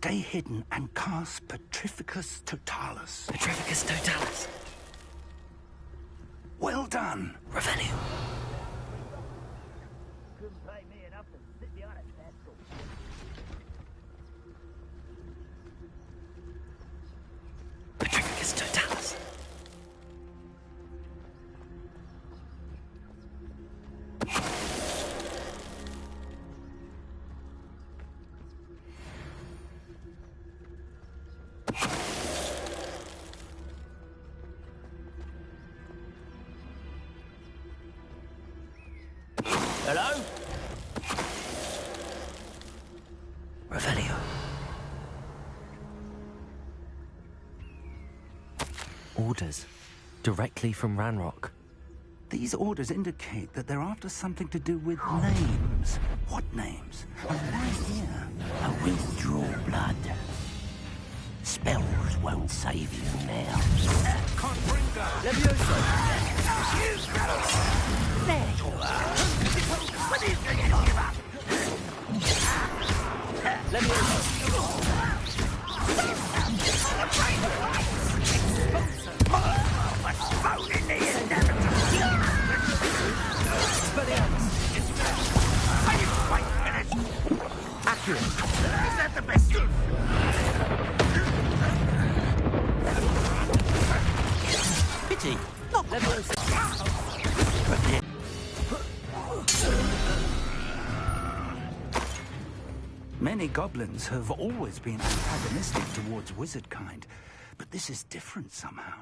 Stay hidden and cast Petrificus Totalis. Petrificus Totalis. Well done. Revelio. Couldn't pay me enough to sit behind a pedestal. Petrificus Totalis. Hello? Revelio. Orders. Directly from Ranrock. These orders indicate that they're after something to do with names. What names? And why here? A withdraw blood. Spells won't save you now. Levioso. There you are. Accurate. Is that the best? Pity. Not Many goblins have always been antagonistic towards wizard kind, but this is different somehow.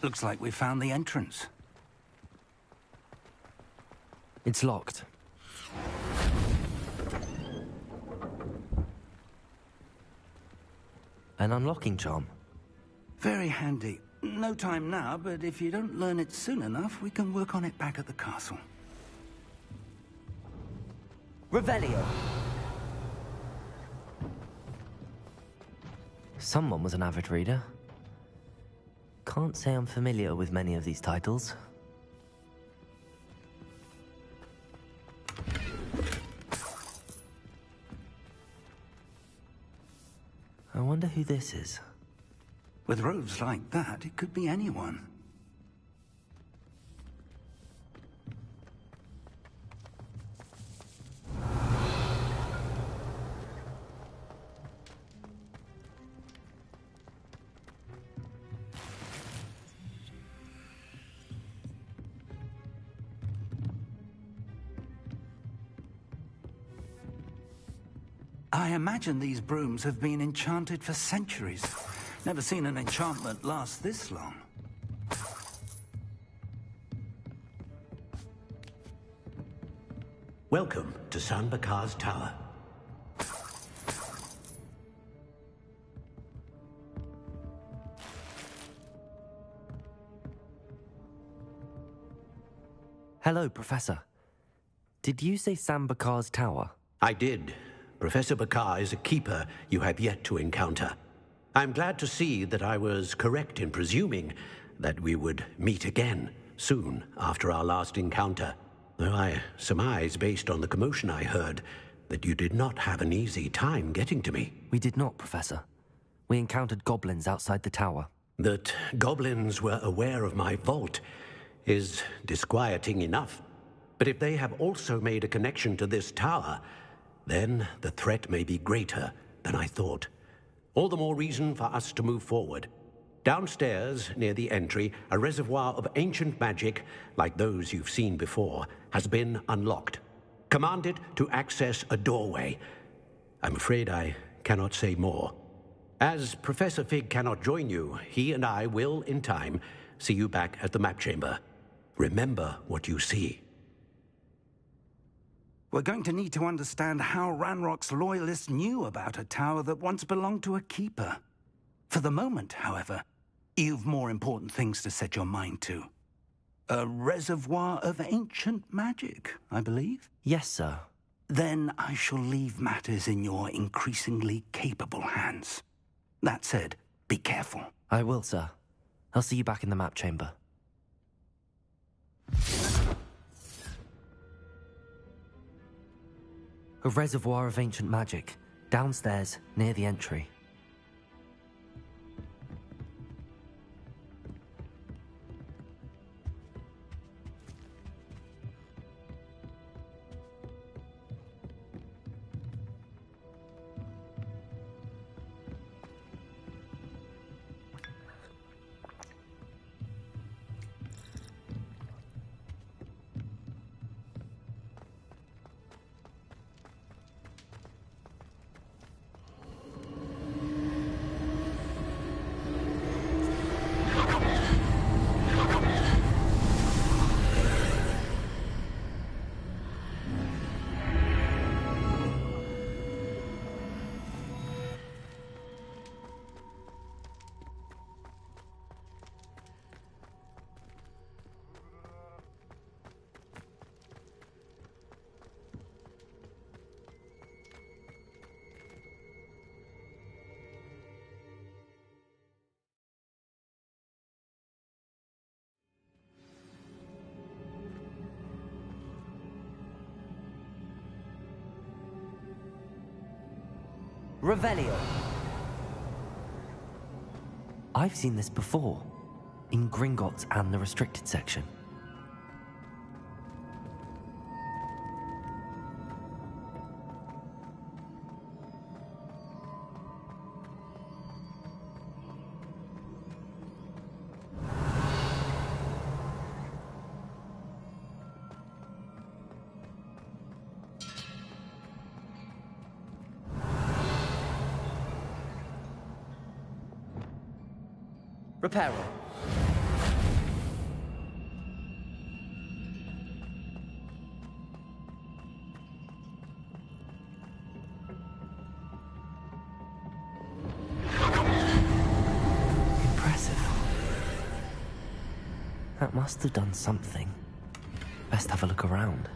Looks like we found the entrance. It's locked. An unlocking charm. Very handy. No time now, but if you don't learn it soon enough, we can work on it back at the castle. Revelio. Someone was an avid reader. Can't say I'm familiar with many of these titles. I wonder who this is. With robes like that, it could be anyone. I imagine these brooms have been enchanted for centuries. Never seen an enchantment last this long. Welcome to San Bakar's Tower. Hello, Professor. Did you say Sam Bakar's tower? I did. Professor Bakar is a keeper you have yet to encounter. I'm glad to see that I was correct in presuming that we would meet again soon after our last encounter. Though I surmise, based on the commotion I heard, that you did not have an easy time getting to me. We did not, Professor. We encountered goblins outside the tower. That goblins were aware of my vault is disquieting enough. But if they have also made a connection to this tower, then the threat may be greater than I thought. All the more reason for us to move forward. Downstairs, near the entry, a reservoir of ancient magic, like those you've seen before, has been unlocked. Commanded to access a doorway. I'm afraid I cannot say more. As Professor Fig cannot join you, he and I will, in time, see you back at the map chamber. Remember what you see. We're going to need to understand how Ranrock's loyalists knew about a tower that once belonged to a keeper. For the moment, however, you've more important things to set your mind to. A reservoir of ancient magic, I believe? Yes, sir. Then I shall leave matters in your increasingly capable hands. That said, Be careful. I will, sir. I'll see you back in the map chamber. A reservoir of ancient magic, downstairs near the entry. Revelio. I've seen this before, in Gringotts and the restricted section. Reparo. Impressive. That must have done something. Best have a look around.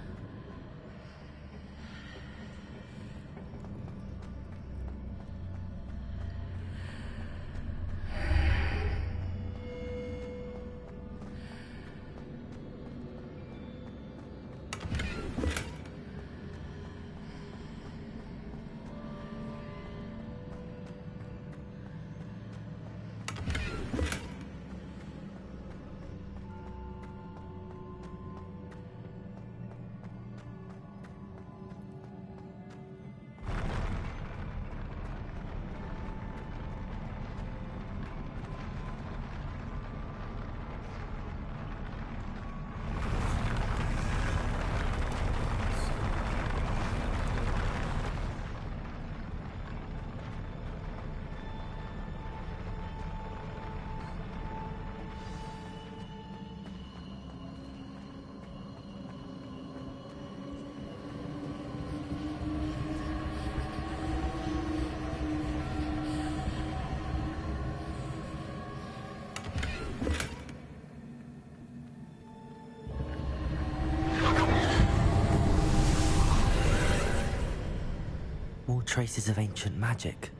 More traces of ancient magic.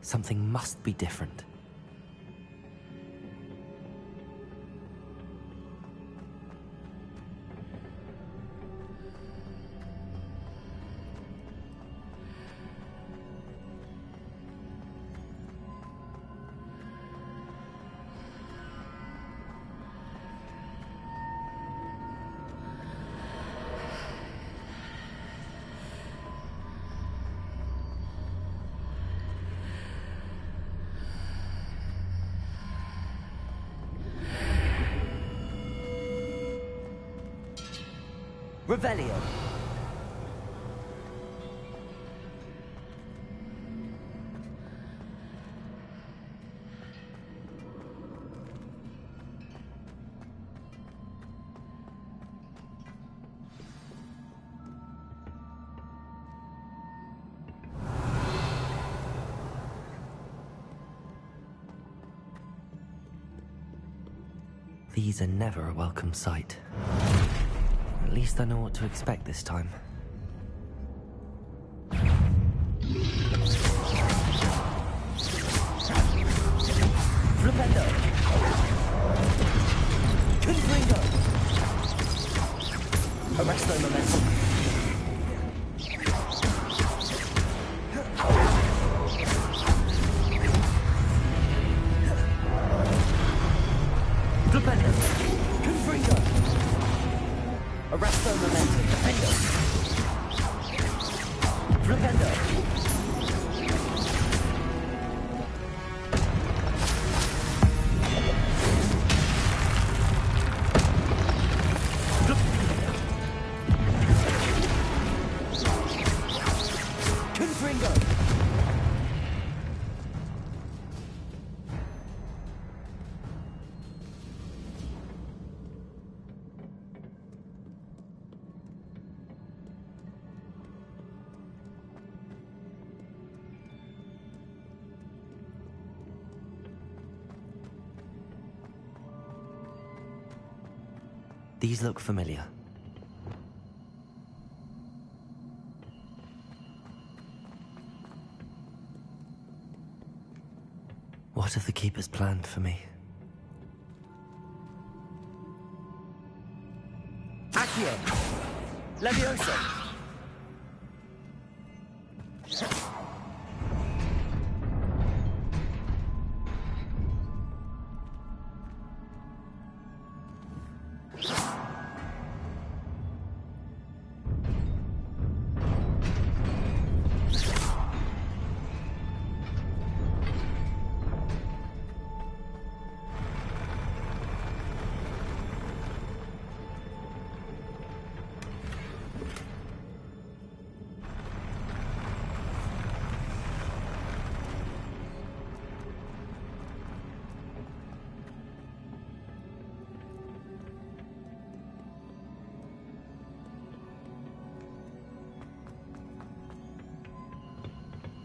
Something must be different. Revelio. These are never a welcome sight. At least I know what to expect this time. Flipendo! Confringo! Arresto momentum! Flipendo! Confringo! Arresto momentum! Defendo! Flipendo! These look familiar. What have the Keepers planned for me? Accio! Levioso!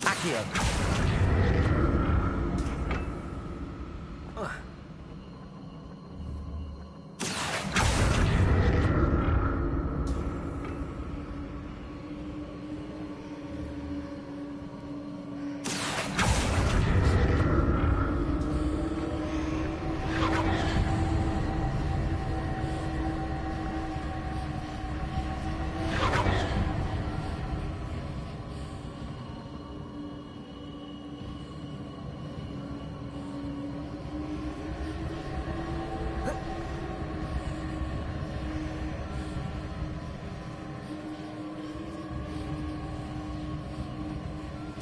Accio!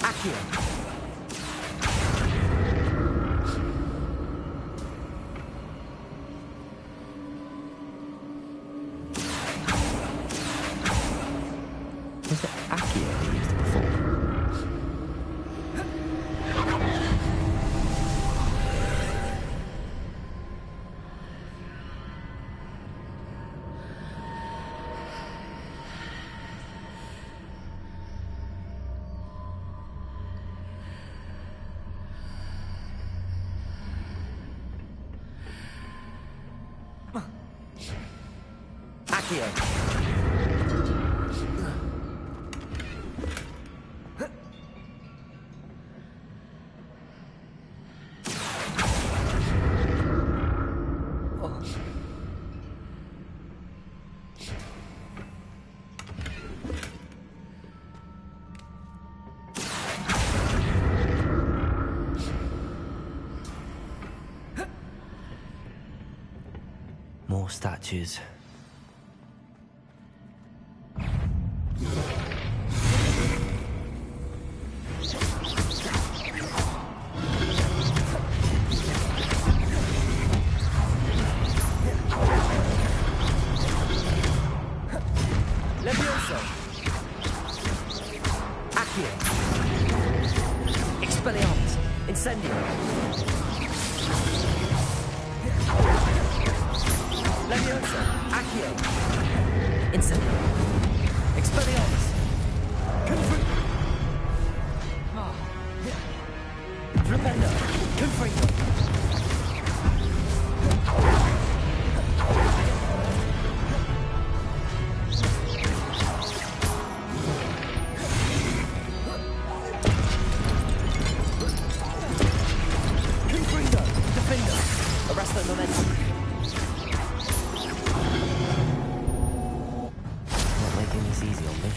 Accio! Was it Accio they used before? Accio! More statues. Levioso! Accio! Expelliarmus! Incendio! Levioso! Accio! Incendio! Expelliarmus! Flipendo! Confringo! Confringo! Defendo! Transfer momentum. Not making this easy on me.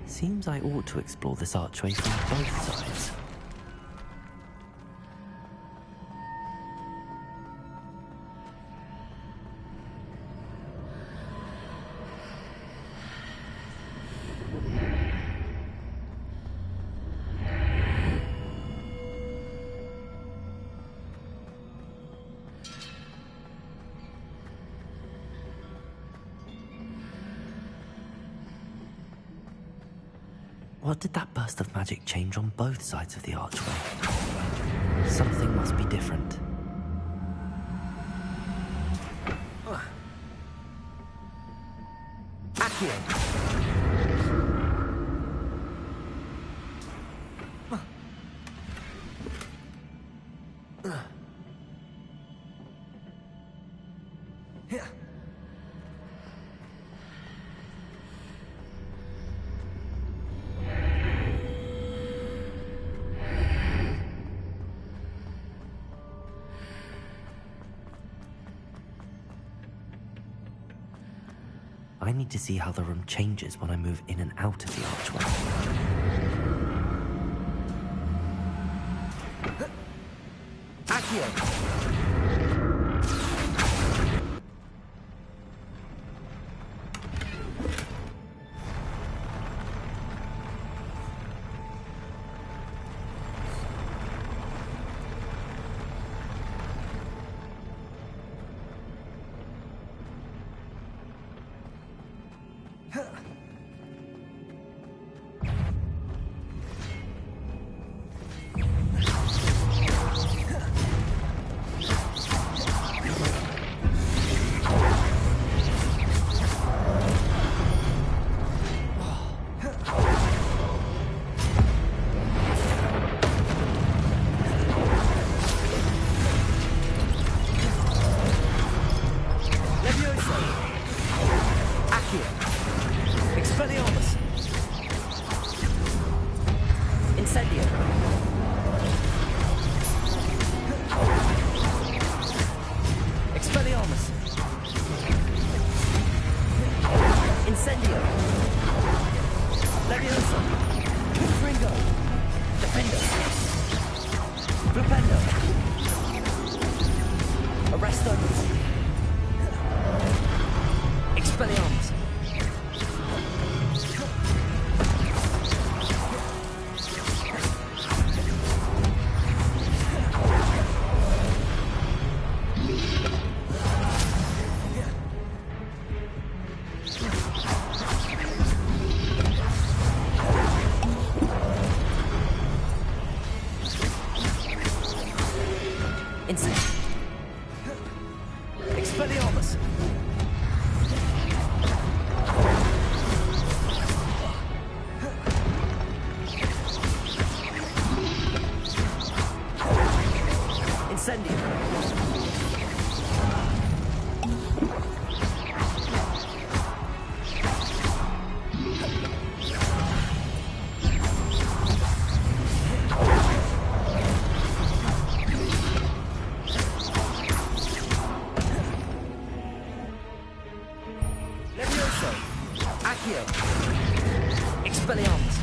Seems I ought to explore this archway from both sides. What did that burst of magic change on both sides of the archway? Something must be different. Accio. I need to see how the room changes when I move in and out of the archway. Accio. Incendio. Levioso. Accio. Expelliarmus.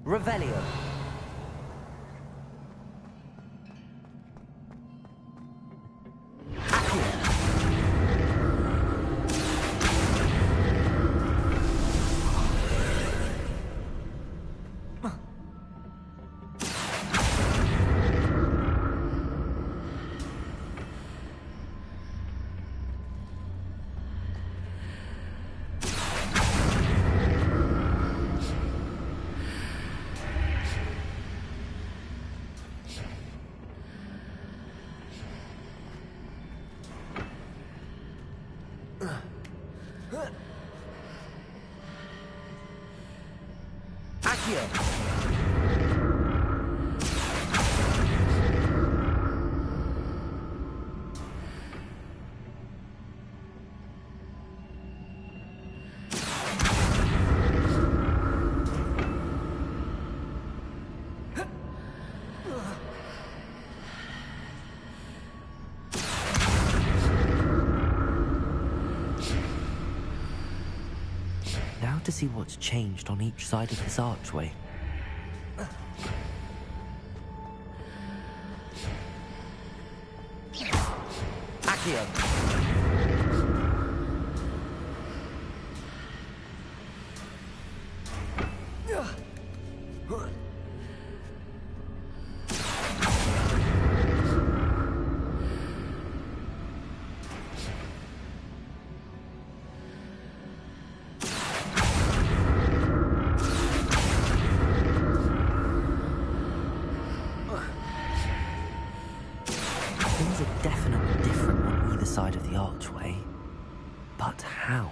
Revelio. Accio. Now to see what's changed on each side of this archway. Accio. Things are definitely different on either side of the archway. But how?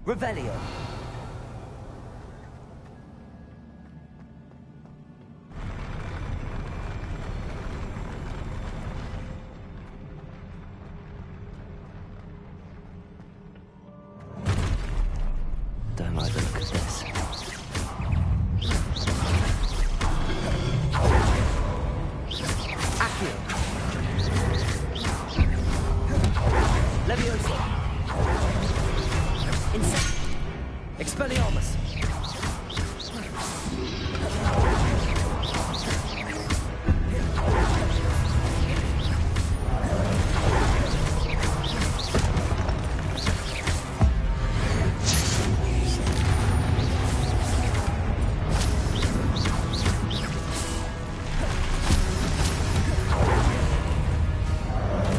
Revelio. Don't like the look of this. Accio. Levioso. Insect. Expelliarmus.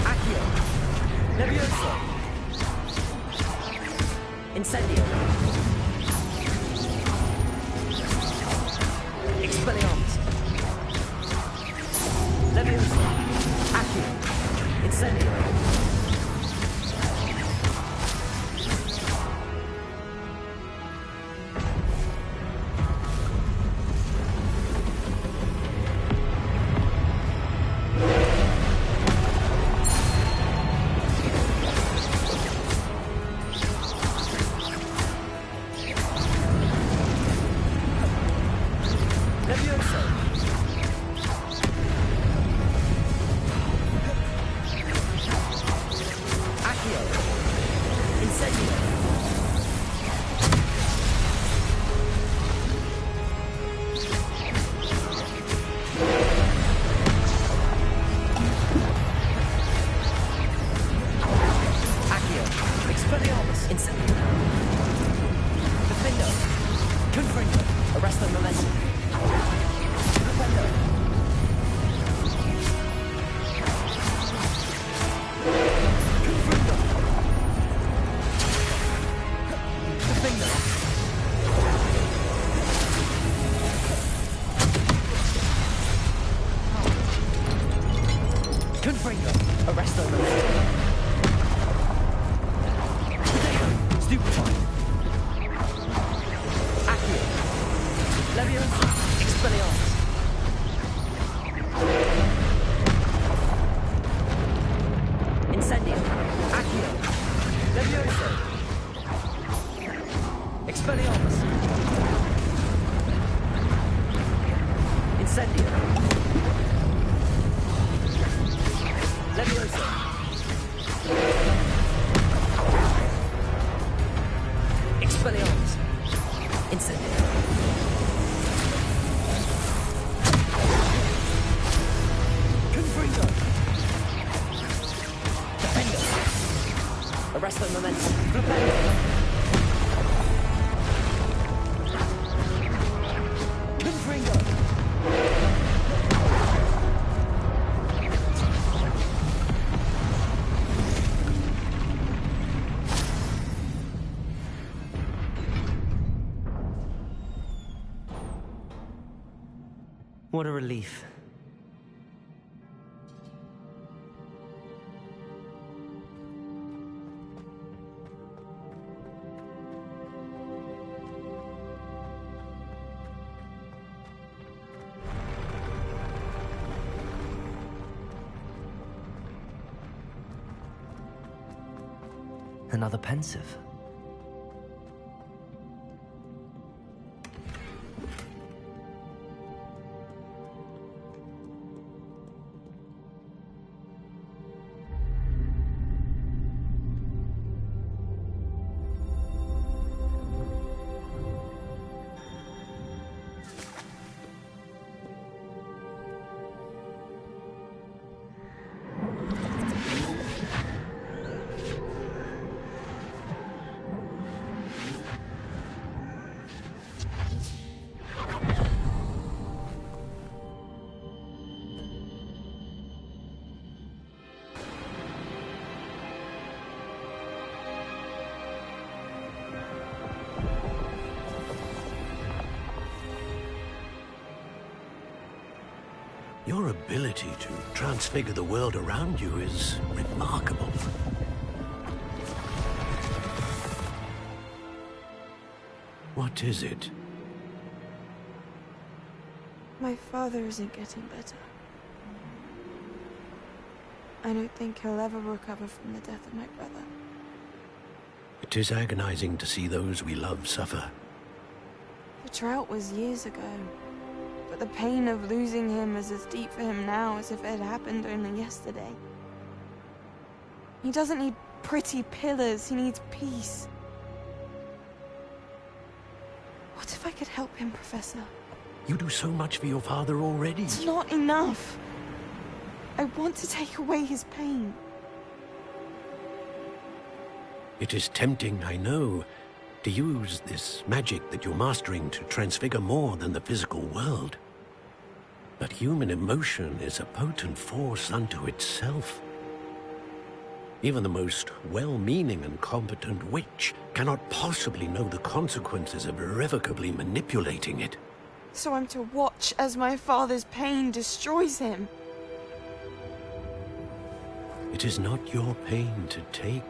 Accio. Levioso. Incendio. Expelliarmus. Levioso. Accio. Incendio. What a relief. Another pensive. Your ability to transfigure the world around you is remarkable. What is it? My father isn't getting better. I don't think he'll ever recover from the death of my brother. It is agonizing to see those we love suffer. The drought was years ago. But the pain of losing him is as deep for him now as if it had happened only yesterday. He doesn't need pretty pillars, he needs peace. What if I could help him, Professor? You do so much for your father already. It's not enough. I want to take away his pain. It is tempting, I know, to use this magic that you're mastering to transfigure more than the physical world. But human emotion is a potent force unto itself. Even the most well-meaning and competent witch cannot possibly know the consequences of irrevocably manipulating it. So I'm to watch as my father's pain destroys him. It is not your pain to take.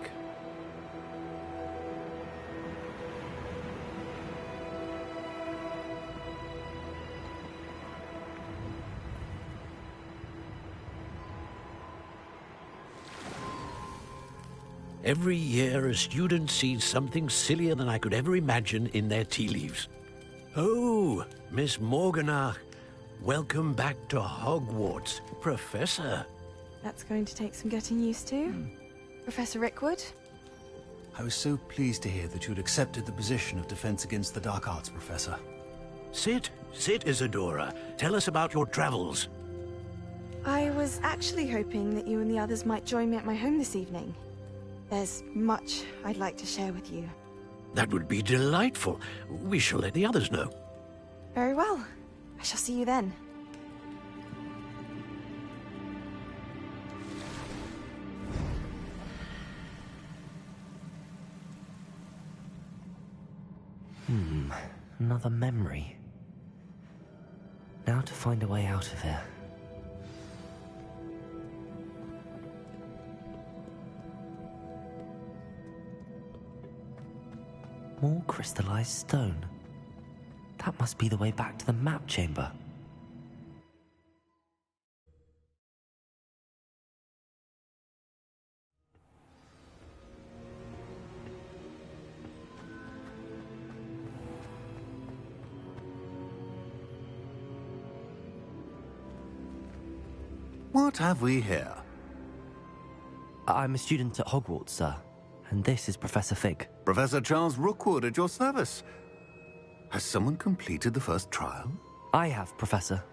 Every year, a student sees something sillier than I could ever imagine in their tea leaves. Oh, Miss Morganach, welcome back to Hogwarts, Professor. That's going to take some getting used to. Professor Rickwood? I was so pleased to hear that you'd accepted the position of Defense Against the Dark Arts, Professor. Sit, Isadora. Tell us about your travels. I was actually hoping that you and the others might join me at my home this evening. There's much I'd like to share with you. That would be delightful. We shall let the others know. Very well. I shall see you then. Another memory. Now to find a way out of here. More crystallized stone. That must be the way back to the map chamber. What have we here? I'm a student at Hogwarts, sir. And this is Professor Fig. Professor Charles Rookwood at your service. Has someone completed the first trial? I have, Professor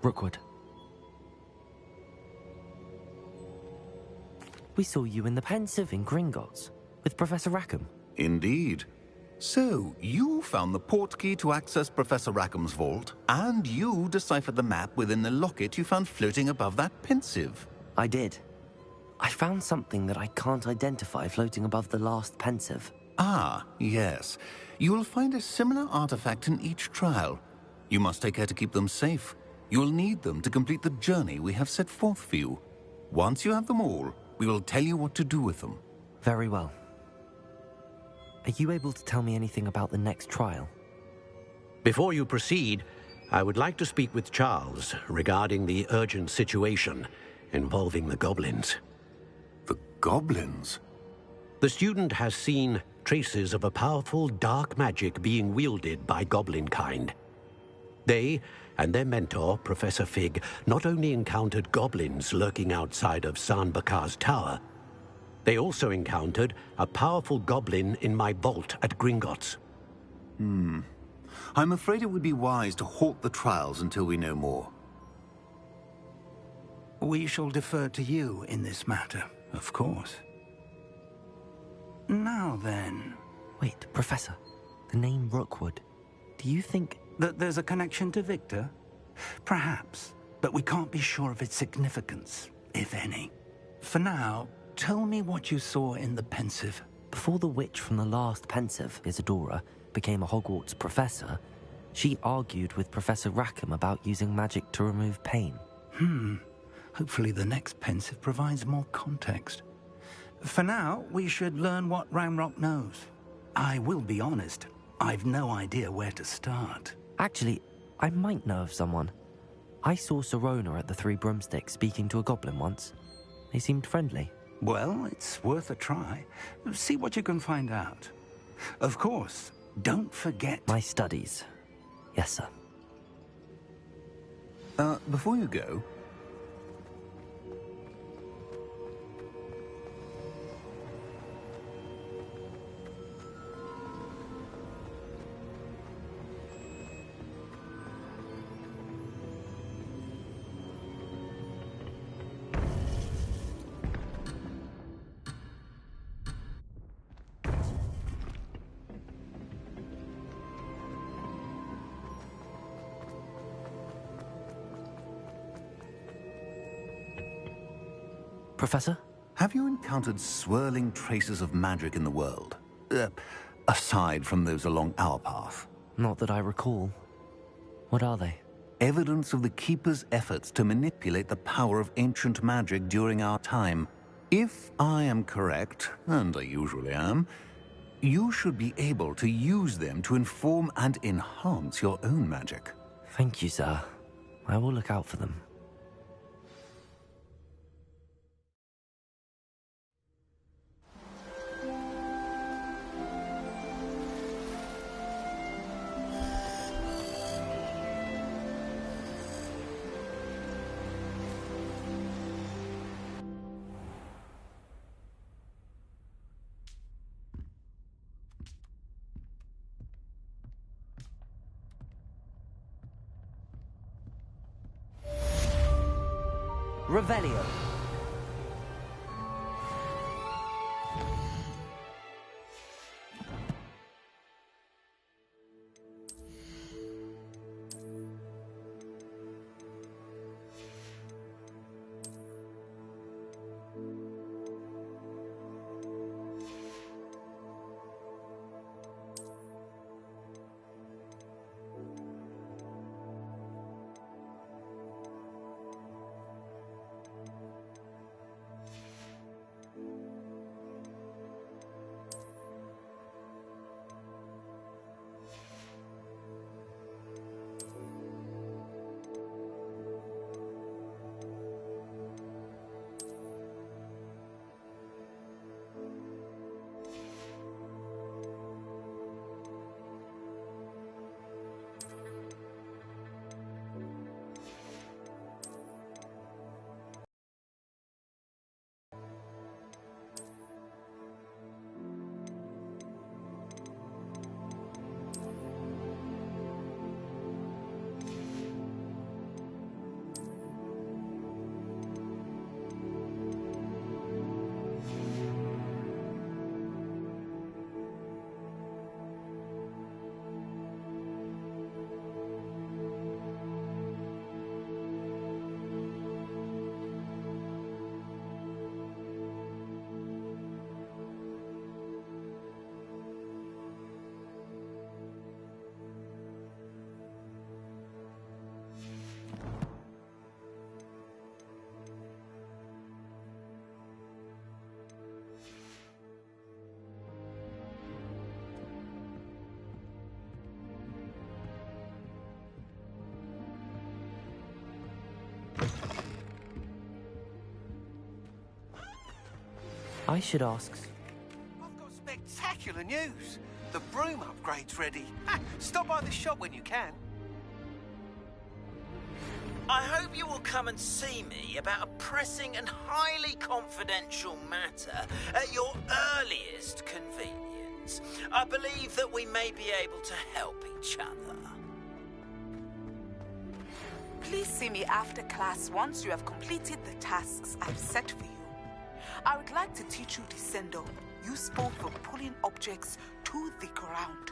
Rookwood. We saw you in the Pensive in Gringotts with Professor Rackham. Indeed. So, you found the portkey to access Professor Rackham's vault, and you deciphered the map within the locket you found floating above that Pensive. I did. I found something that I can't identify floating above the last Pensive. Ah, yes. You will find a similar artifact in each trial. You must take care to keep them safe. You will need them to complete the journey we have set forth for you. Once you have them all, we will tell you what to do with them. Very well. Are you able to tell me anything about the next trial? Before you proceed, I would like to speak with Charles regarding the urgent situation involving the goblins. The goblins? The student has seen traces of a powerful dark magic being wielded by goblin kind. They and their mentor, Professor Fig, not only encountered goblins lurking outside of San Bakar's tower, they also encountered a powerful goblin in my vault at Gringotts. I'm afraid it would be wise to halt the trials until we know more. We shall defer to you in this matter, of course. Now then... Wait, Professor. The name Rookwood. Do you think... that there's a connection to Victor? Perhaps, but we can't be sure of its significance, if any. For now, tell me what you saw in the Pensive. Before the witch from the last Pensive, Isadora, became a Hogwarts professor, she argued with Professor Rackham about using magic to remove pain. Hopefully the next Pensive provides more context. For now, we should learn what Ranrock knows. I will be honest, I've no idea where to start. Actually, I might know of someone. I saw Sirona at the Three Broomsticks speaking to a goblin once. They seemed friendly. Well, it's worth a try. See what you can find out. Of course, don't forget... My studies. Yes, sir. Before you go... Professor? Have you encountered swirling traces of magic in the world? Aside from those along our path? Not that I recall. What are they? Evidence of the Keeper's efforts to manipulate the power of ancient magic during our time. If I am correct, and I usually am, you should be able to use them to inform and enhance your own magic. Thank you, sir. I will look out for them. Revelio. I should ask... I've got spectacular news. The broom upgrade's ready. Ha, stop by the shop when you can. I hope you will come and see me about a pressing and highly confidential matter at your earliest convenience. I believe that we may be able to help each other. Please see me after class once you have completed the tasks I've set for you. I would like to teach you Descendo, useful for pulling objects to the ground.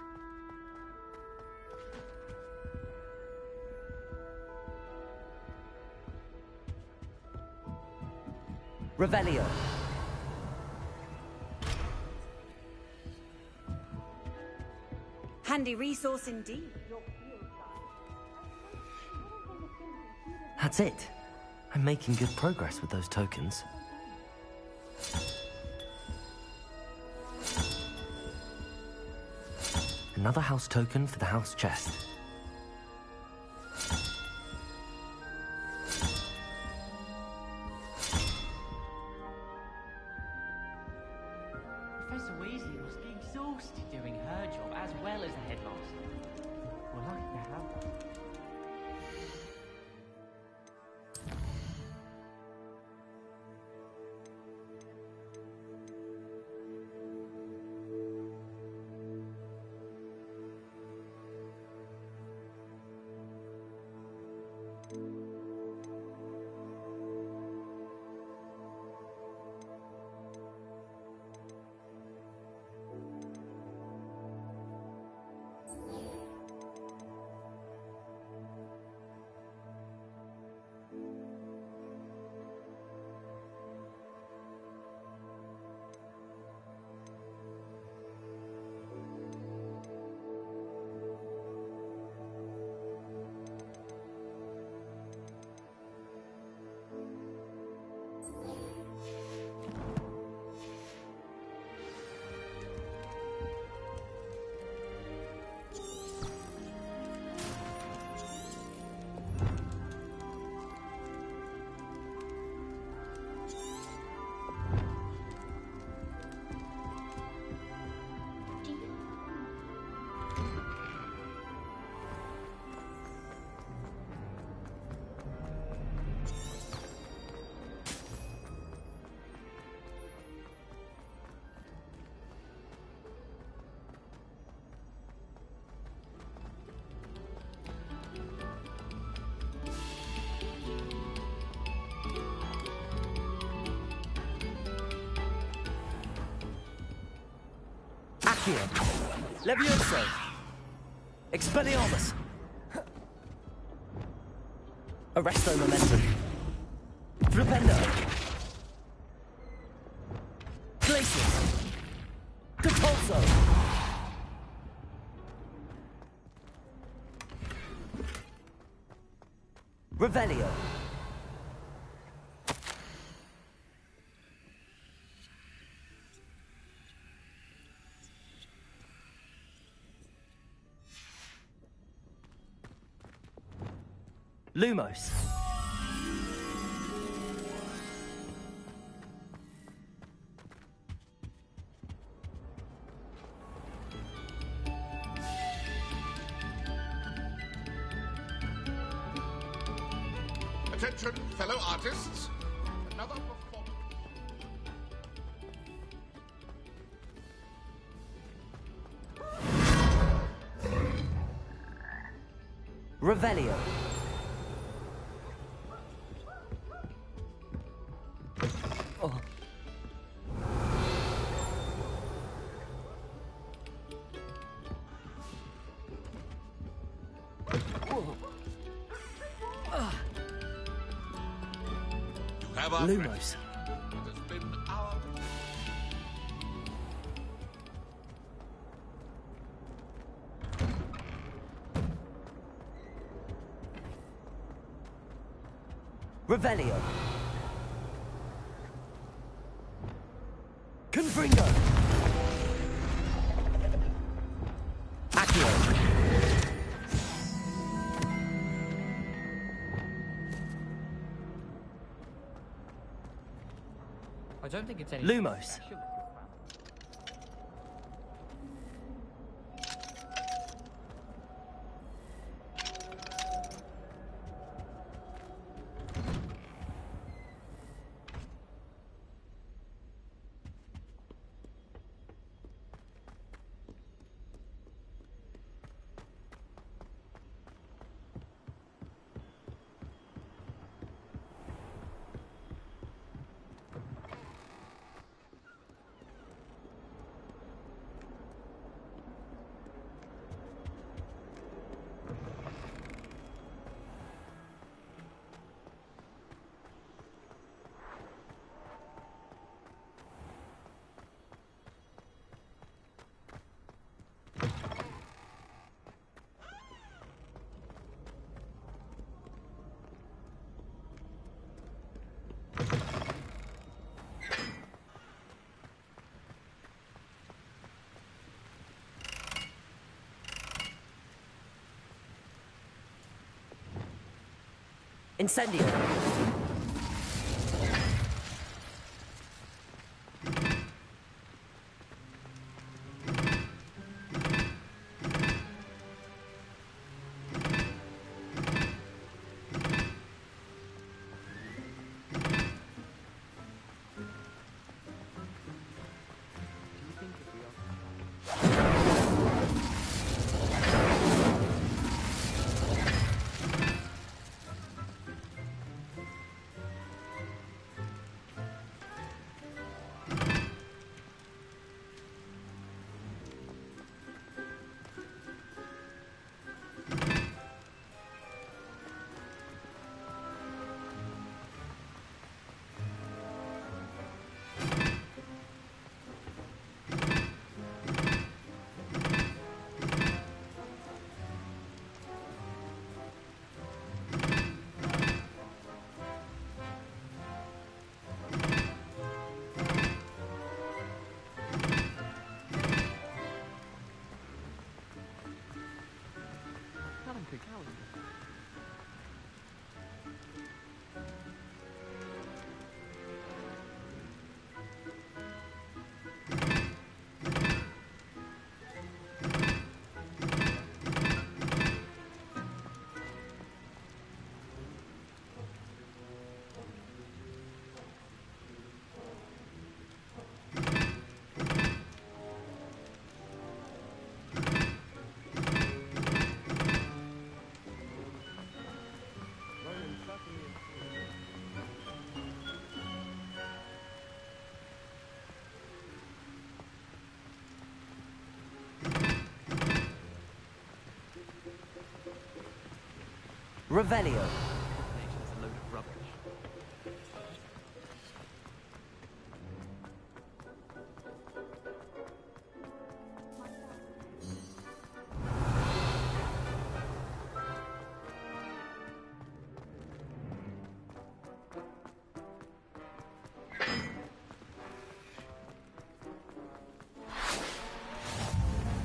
Revelio. Handy resource indeed. That's it. I'm making good progress with those tokens. Another house token for the house chest. Professor Weasley must be exhausted doing her job as well as the headmaster. We're lucky to have her. Accio. Levioso. Expelliarmus. Arresto Momentum. Flipendo. Glacius. Depulso. Revelio. Lumos. Attention, fellow artists. Another performance. Revelio. Oh. Have our Lumos. It has been our... Revelio. Confringo. Accio. I don't think it's any Lumos. special. Incendio. Revelio.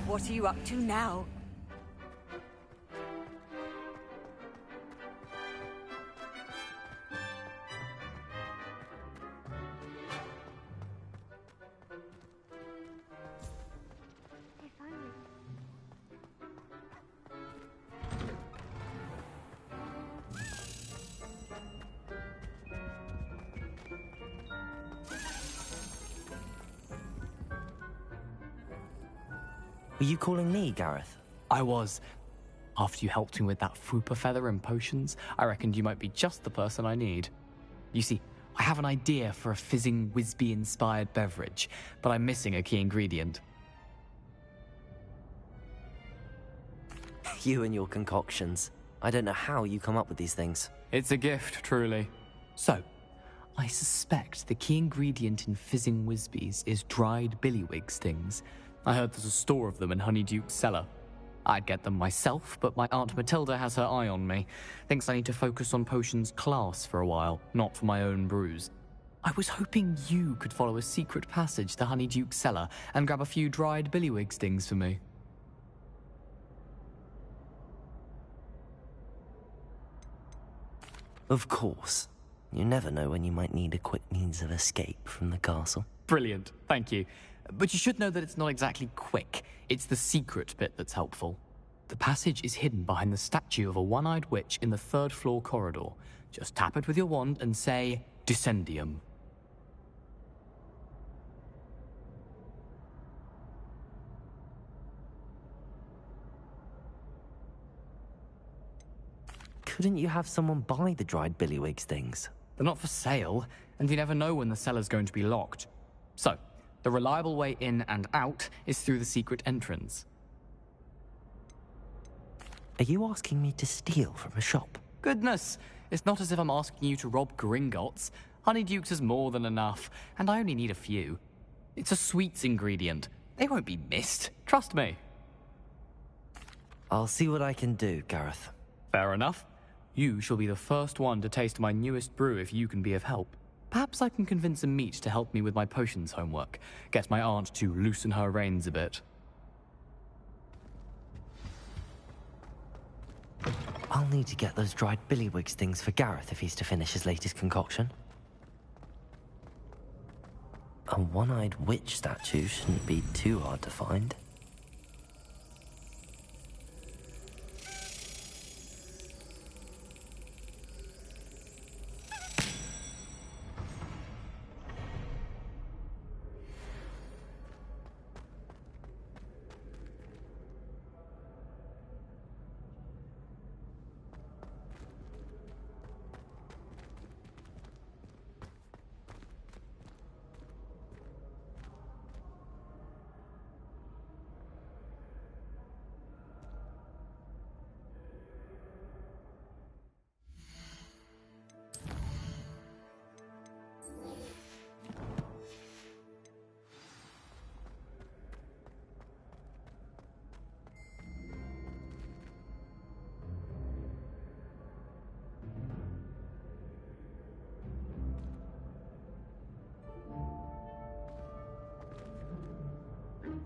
What are you up to now? Were you calling me, Gareth? I was. After you helped me with that Fupa feather and potions, I reckoned you might be just the person I need. You see, I have an idea for a fizzing Wisby-inspired beverage, but I'm missing a key ingredient. You and your concoctions. I don't know how you come up with these things. It's a gift, truly. So, I suspect the key ingredient in fizzing Wisbies is dried billywig stings. I heard there's a store of them in Honeyduke's cellar. I'd get them myself, but my Aunt Matilda has her eye on me. Thinks I need to focus on potions class for a while, not for my own brews. I was hoping you could follow a secret passage to Honeyduke's cellar and grab a few dried billywig stings for me. Of course. You never know when you might need a quick means of escape from the castle. Brilliant, thank you. But you should know that it's not exactly quick. It's the secret bit that's helpful. The passage is hidden behind the statue of a one-eyed witch in the third-floor corridor. Just tap it with your wand and say, Descendium. Couldn't you have someone buy the dried billywig stings? They're not for sale, and you never know when the cellar's going to be locked. So, the reliable way in and out is through the secret entrance. Are you asking me to steal from a shop? Goodness, it's not as if I'm asking you to rob Gringotts. Honeyduke's is more than enough, and I only need a few. It's a sweets ingredient. They won't be missed, trust me. I'll see what I can do, Gareth. Fair enough. You shall be the first one to taste my newest brew if you can be of help. Perhaps I can convince a meat to help me with my potions homework. Get my aunt to loosen her reins a bit. I'll need to get those dried billywig stings for Gareth if he's to finish his latest concoction. A one-eyed witch statue shouldn't be too hard to find.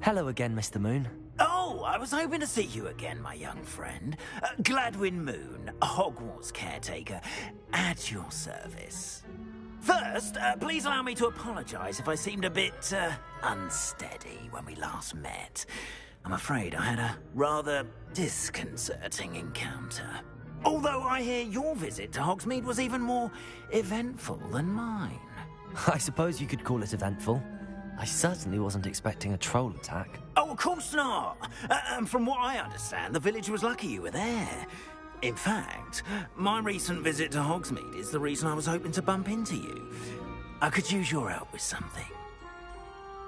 Hello again, Mr. Moon. Oh, I was hoping to see you again, my young friend. Gladwin Moon, Hogwarts caretaker, at your service. First, please allow me to apologize if I seemed a bit, unsteady when we last met. I'm afraid I had a rather disconcerting encounter. Although I hear your visit to Hogsmeade was even more eventful than mine. I suppose you could call it eventful. I certainly wasn't expecting a troll attack. Oh, of course not. And from what I understand, the village was lucky you were there. In fact, my recent visit to Hogsmeade is the reason I was hoping to bump into you. I could use your help with something.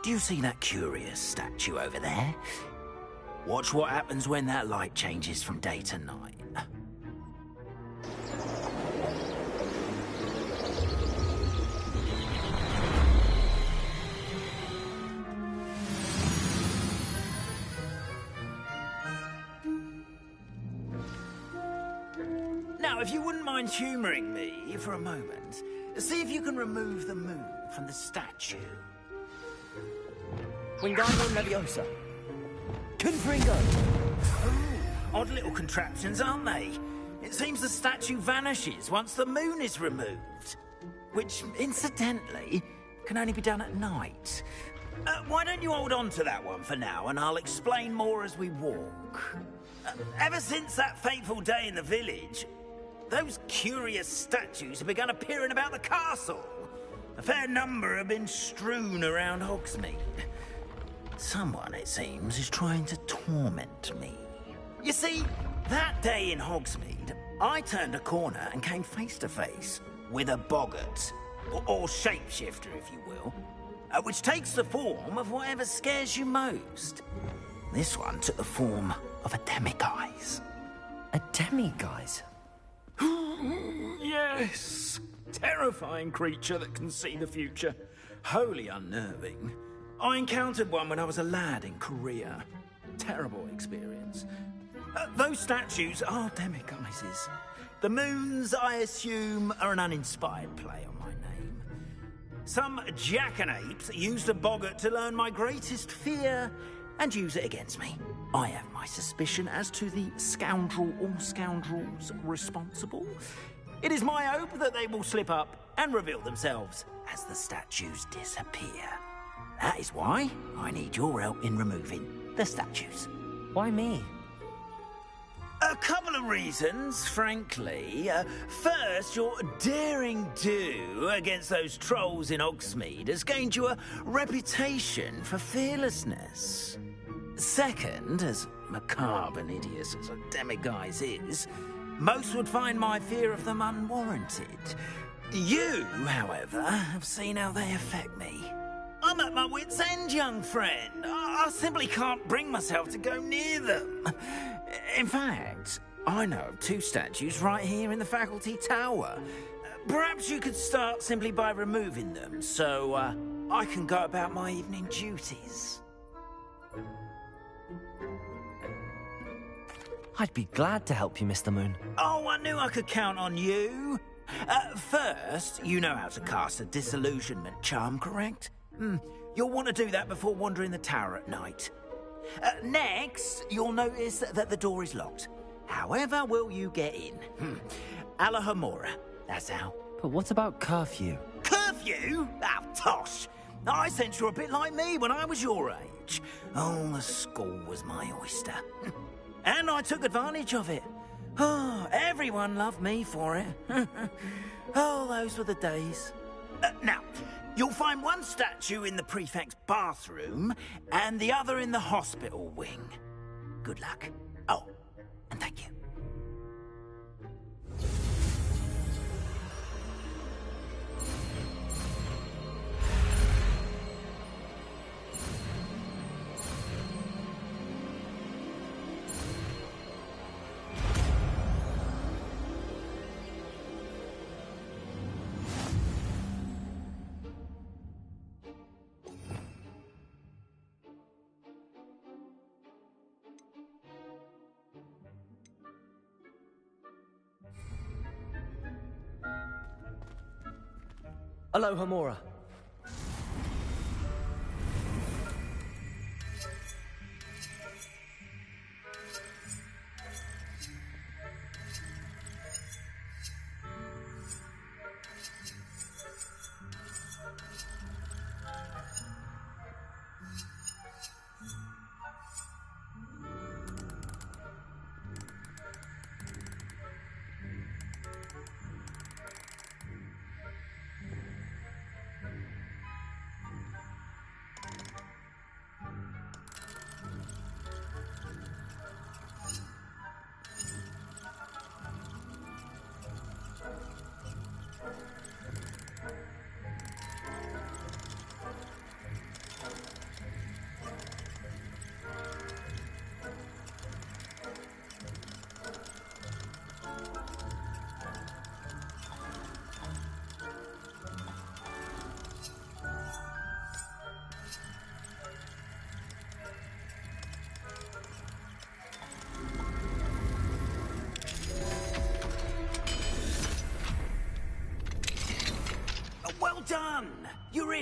Do you see that curious statue over there? Watch what happens when that light changes from day to night. if you wouldn't mind humouring me for a moment, see if you can remove the moon from the statue. Wingardium Leviosa. Confringo. Odd little contraptions, aren't they? It seems the statue vanishes once the moon is removed. Which, incidentally, can only be done at night. Why don't you hold on to that one for now, and I'll explain more as we walk. Ever since that fateful day in the village, those curious statues have begun appearing about the castle. A fair number have been strewn around Hogsmeade. Someone, it seems, is trying to torment me. You see, that day in Hogsmeade, I turned a corner and came face to face with a boggart, or shapeshifter, if you will, which takes the form of whatever scares you most. This one took the form of a demiguise. A demiguise? Yes. Terrifying creature that can see the future. Wholly unnerving. I encountered one when I was a lad in Korea. Terrible experience. Those statues are demiguises. The moons, I assume, are an uninspired play on my name. Some jackanapes used a boggart to learn my greatest fear and use it against me. I have my suspicion as to the scoundrel or scoundrels responsible. It is my hope that they will slip up and reveal themselves as the statues disappear. That is why I need your help in removing the statues. Why me? A couple of reasons, frankly. First, your daring do against those trolls in Hogsmeade has gained you a reputation for fearlessness. Second, as macabre and hideous as a demiguise is, most would find my fear of them unwarranted. You, however, have seen how they affect me. I'm at my wit's end, young friend. I simply can't bring myself to go near them. In fact, I know of two statues right here in the faculty tower. Perhaps you could start simply by removing them, so I can go about my evening duties. I'd be glad to help you, Mr. Moon. Oh, I knew I could count on you. First, you know how to cast a disillusionment charm, correct? You'll want to do that before wandering the tower at night. Next, you'll notice that the door is locked. However will you get in? Alahomora, that's how. But what about curfew? Curfew? Oh, tosh. I sense you're a bit like me when I was your age. Oh, the school was my oyster. And I took advantage of it. Oh, everyone loved me for it. Oh, those were the days. Now, you'll find one statue in the prefect's bathroom and the other in the hospital wing. Good luck. Oh, and thank you. Alohomora.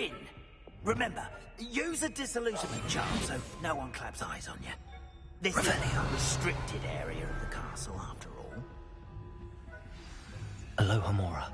in! Remember, use a disillusionment charm so no one claps eyes on you. This is a restricted area of the castle, after all. Aloha Mora.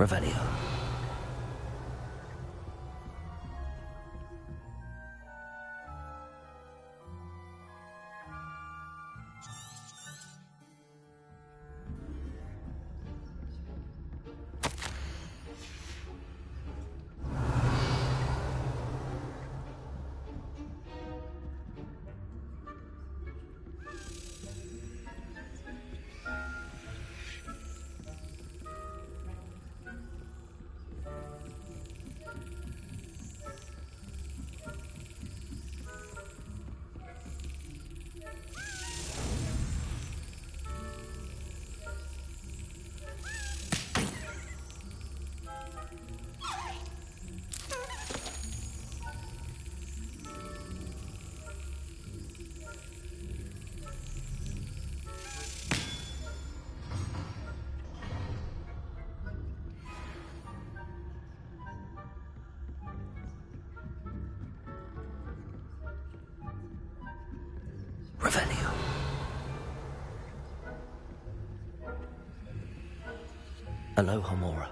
Revelio. Revelio. Aloha Mora.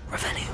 Revelio.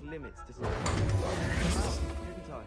limits to didn't I?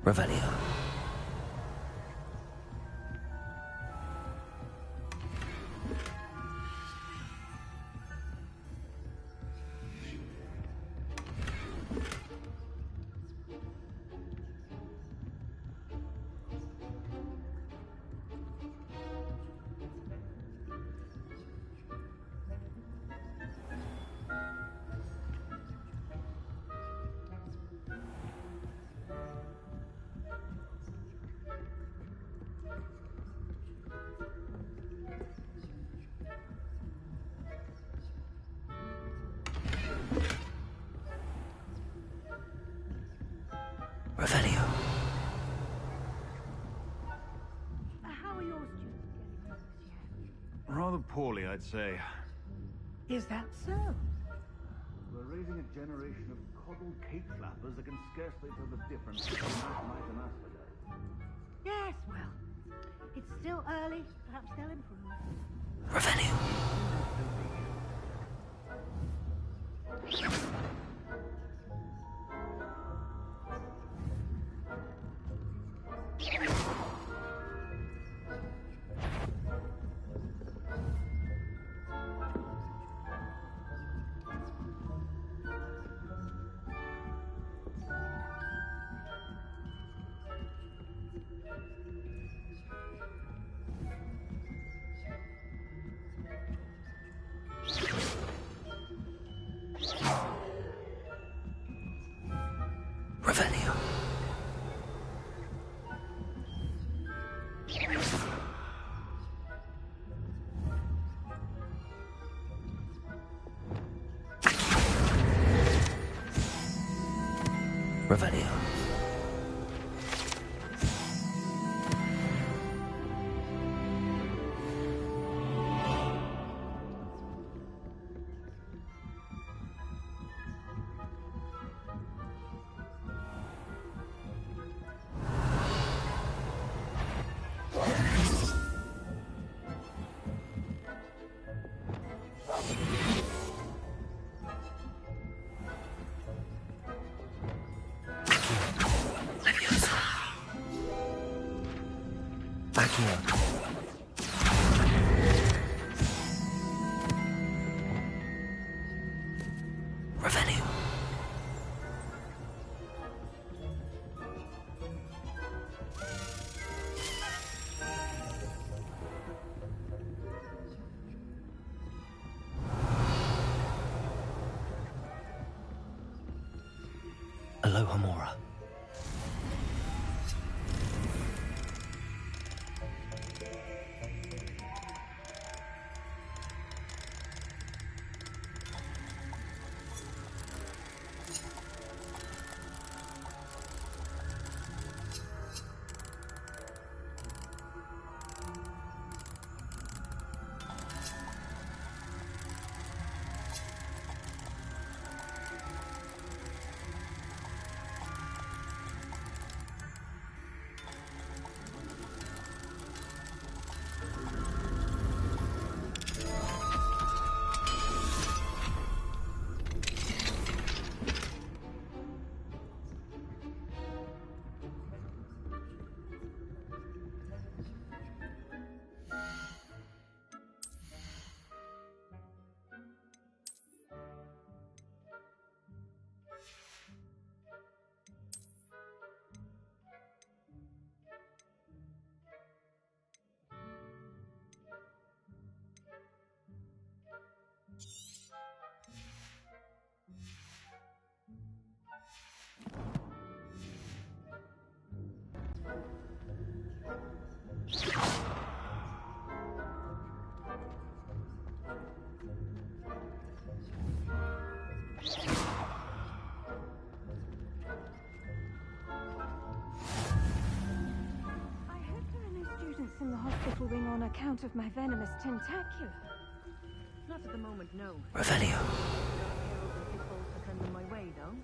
Revelio. Revelio. How are your students getting on this year? Rather poorly, I'd say. Is that so? We're raising a generation of coddled cake flappers that can scarcely tell the difference between Night and Asphodel. Yes, well, it's still early. Perhaps they'll improve. Revelio. Revelio. Revelio. Back here. Revelio. Alohomora. In the hospital wing on account of my venomous tentacula. Not at the moment, no. Revelio. Are coming my way, though.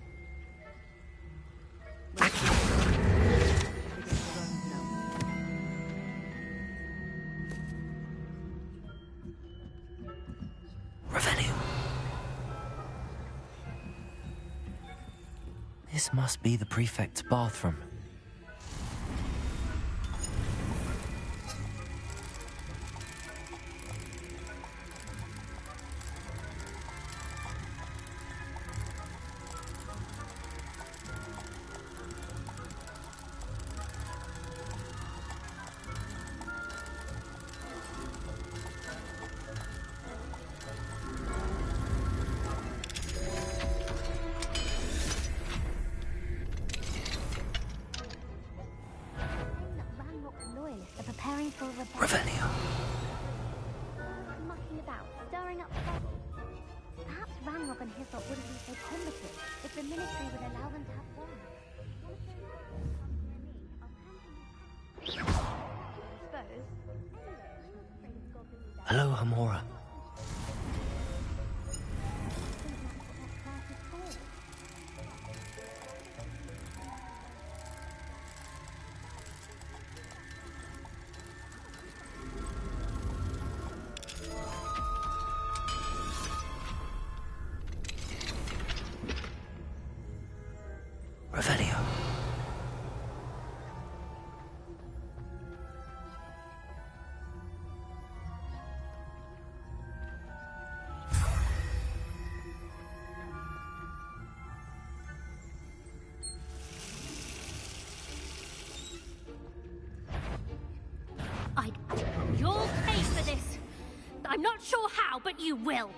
Revelio. This must be the prefect's bathroom. Revelio. Mucking about, stirring up trouble. Perhaps Ranrock and Hyssop wouldn't be so combative if the Ministry would allow them to have fun. Alohomora. Revelio. You'll pay for this. I'm not sure how, but you will.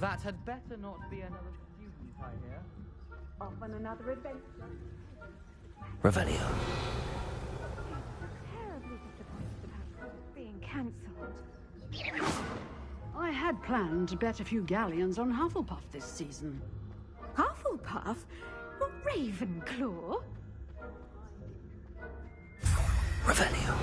That had better not be another student, I hear. Off on another adventure. Revelio. Terribly disappointed about it being cancelled. I had planned to bet a few galleons on Hufflepuff this season. Hufflepuff? Well, Ravenclaw? Revelio.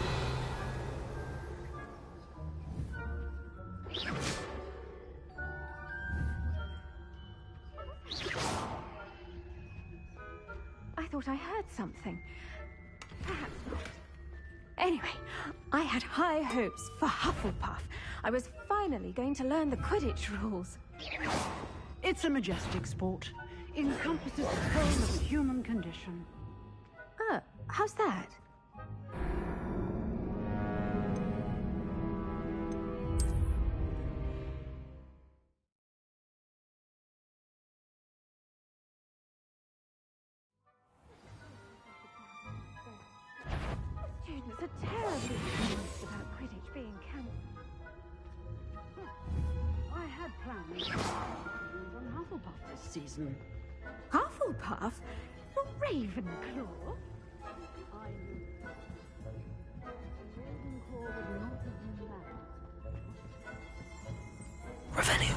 thought I heard something. Perhaps not. Anyway, I had high hopes for Hufflepuff. I was finally going to learn the Quidditch rules. It's a majestic sport. Encompasses the whole of the human condition. Oh, how's that? Students are terribly convinced about Quidditch being cancelled. I had plans on Hufflepuff this season. Hufflepuff? Not Ravenclaw? I knew Ravenclaw would not have done that. Revelio.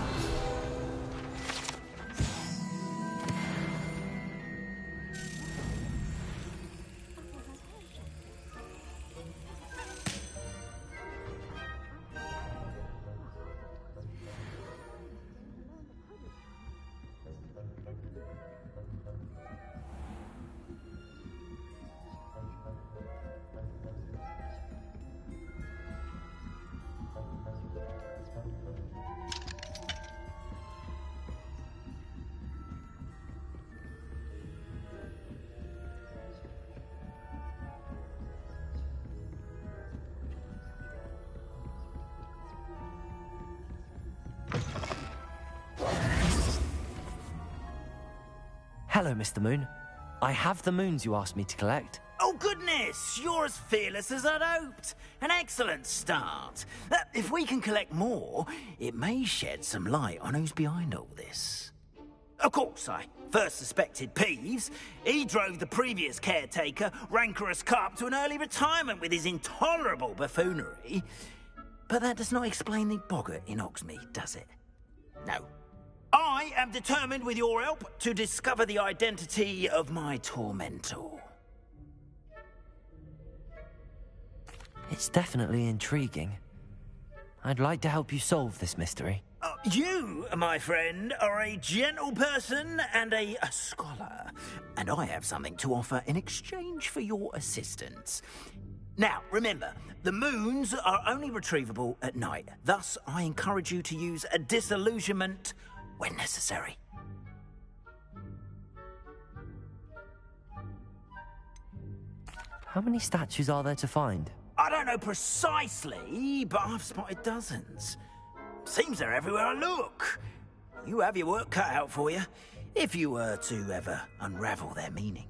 Hello, Mr. Moon. I have the moons you asked me to collect. Oh, goodness! You're as fearless as I'd hoped. An excellent start. If we can collect more, it may shed some light on who's behind all this. Of course, I first suspected Peeves. He drove the previous caretaker, Rancorous Carp, to an early retirement with his intolerable buffoonery. But that does not explain the boggart in Hogsmeade, does it? No. I am determined, with your help, to discover the identity of my tormentor. It's definitely intriguing. I'd like to help you solve this mystery. You, my friend, are a gentle person and a scholar, and I have something to offer in exchange for your assistance. Now, remember, the moons are only retrievable at night. Thus, I encourage you to use a disillusionment when necessary. How many statues are there to find? I don't know precisely, but I've spotted dozens. Seems they're everywhere I look. You have your work cut out for you, if you were to ever unravel their meaning.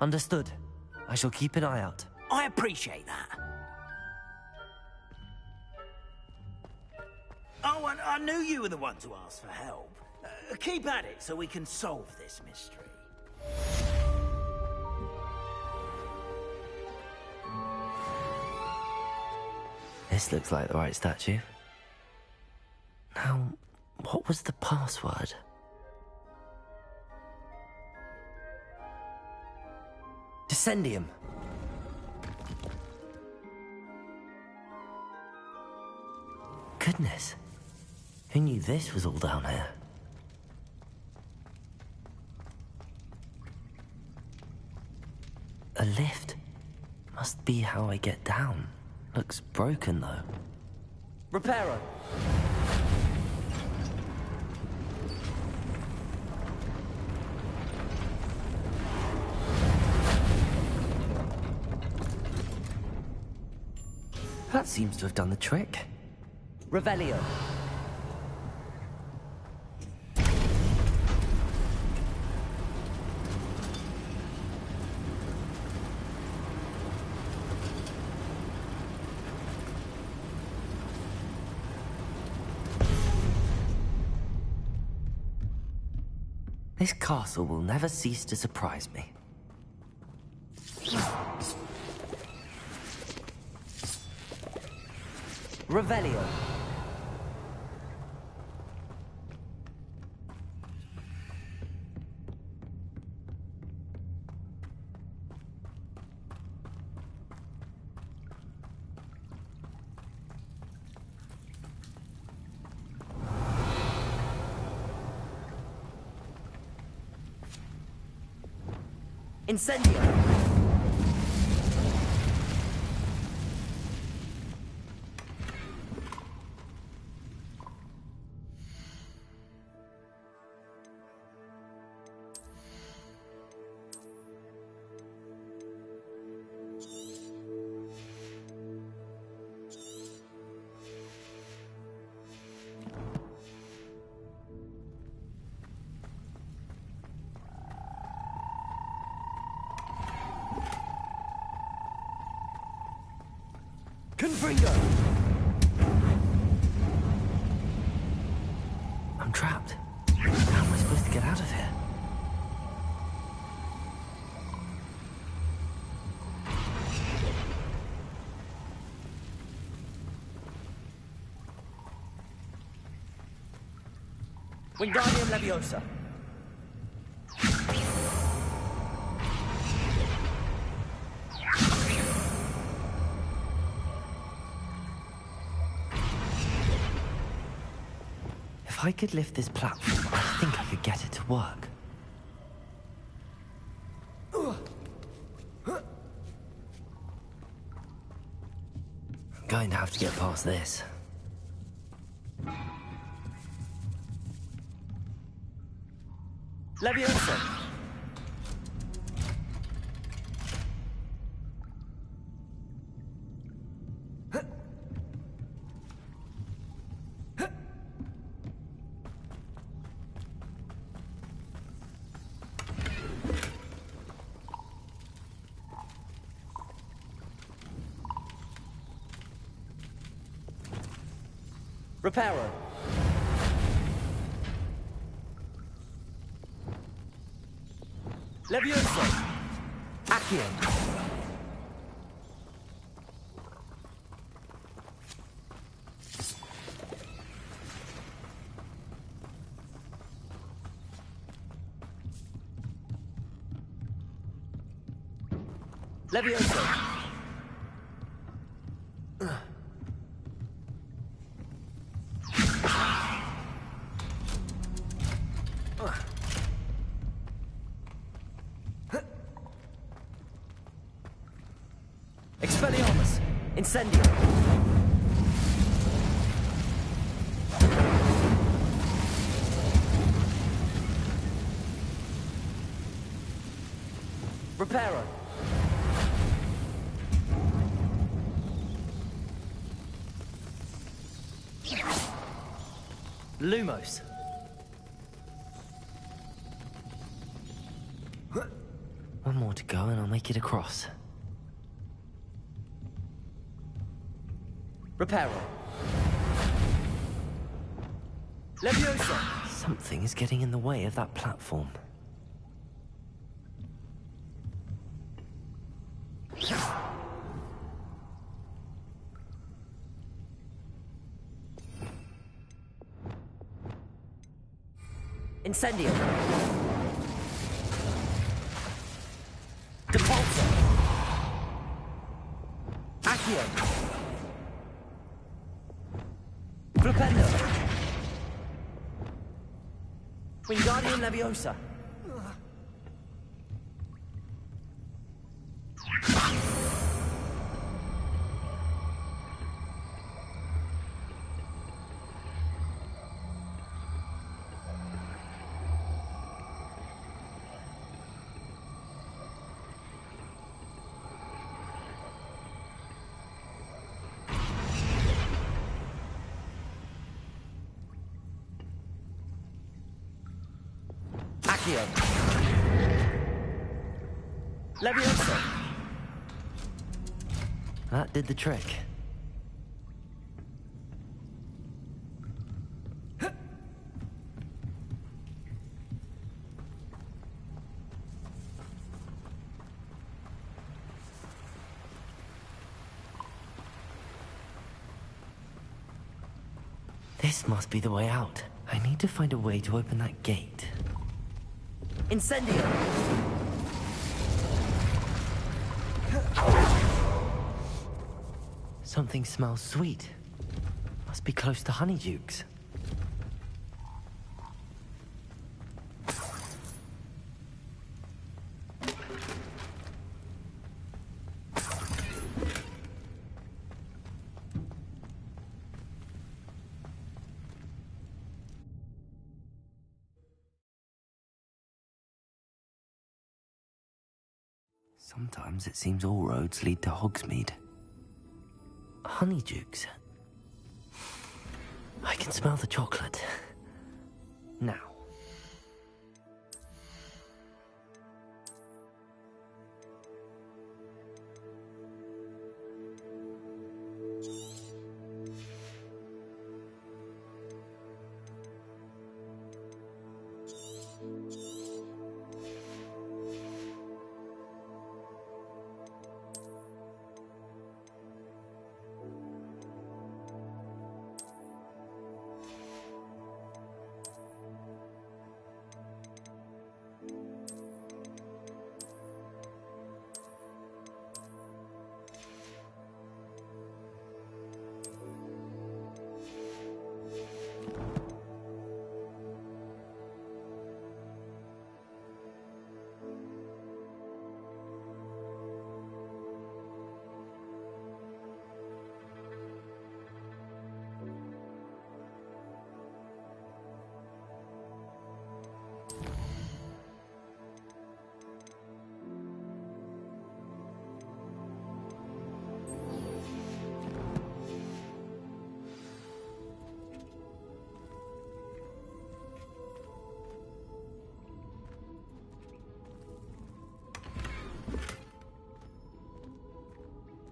Understood. I shall keep an eye out. I appreciate that. Oh, and I knew you were the one to ask for help. Keep at it so we can solve this mystery. This looks like the right statue. Now, what was the password? Descendium. Goodness. Who knew this was all down here? A lift. Must be how I get down. Looks broken, though. Reparo! That seems to have done the trick. Revelio. This castle will never cease to surprise me. Revelio. Incendio! Confringo! I'm trapped. How am I supposed to get out of here? Wingardium Leviosa. If I could lift this platform, I think I could get it to work. I'm going to have to get past this. Leviosa. Reparo. Leviosa. Accio. Leviosa. Expelliarmus! Incendio! Reparo! Lumos! One more to go and I'll make it across. Reparo. Leviosa! Something is getting in the way of that platform. Incendio. Depulso. Accio. Flipendo. Wingardium Leviosa. Accio. Leviosa. That did the trick. This must be the way out. I need to find a way to open that gate. Incendio. Something smells sweet. Must be close to Honeydukes. Sometimes it seems all roads lead to Hogsmeade. Honeydukes. I can smell the chocolate. Now.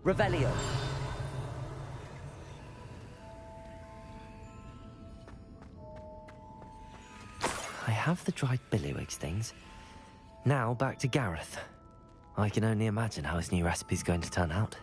Revelio. I have the dried billywigs things. Now back to Gareth. I can only imagine how his new recipe's going to turn out.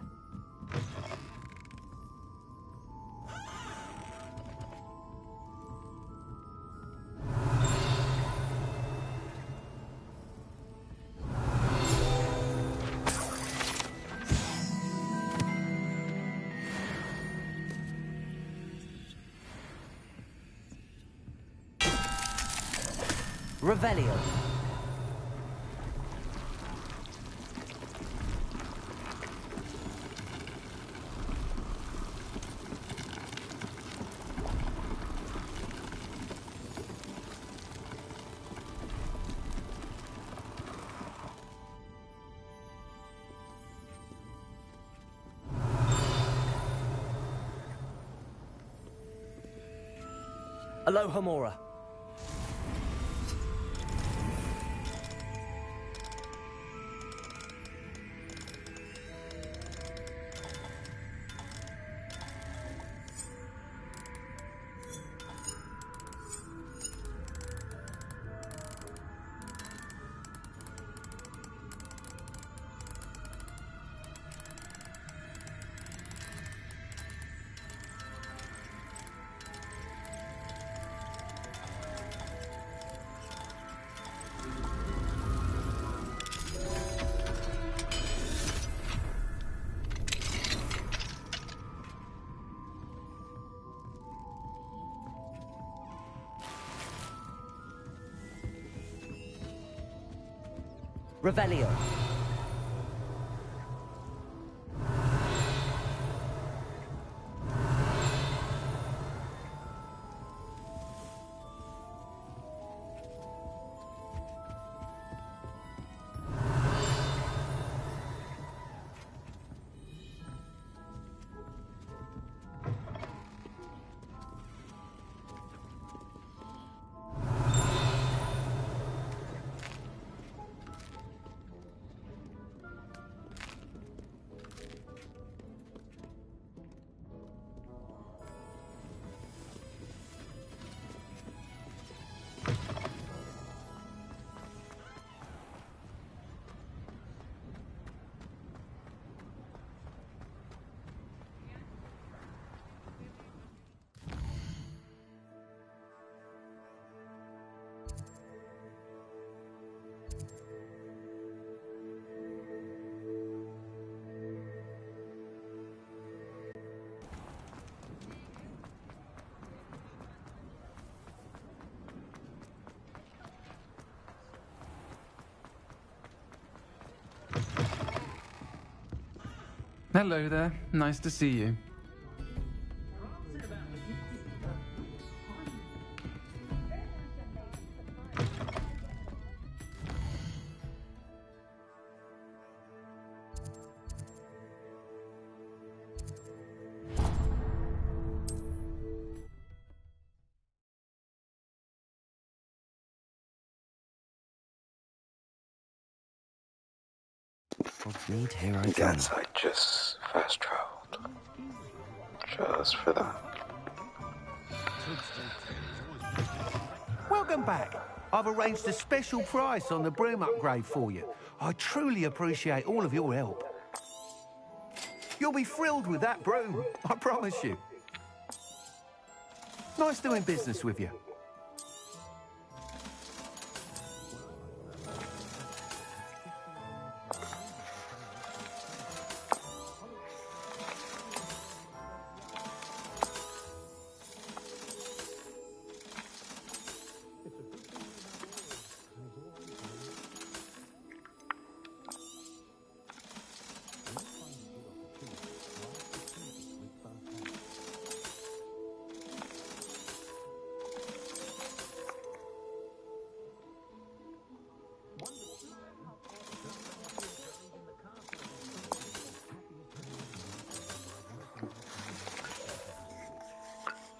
Revelio. Aloha Mora. Revelio. Hello there. Nice to see you. Hogsmeade, here I come. Guess I just fast traveled. Just for that. Welcome back. I've arranged a special price on the broom upgrade for you. I truly appreciate all of your help. You'll be thrilled with that broom, I promise you. Nice doing business with you.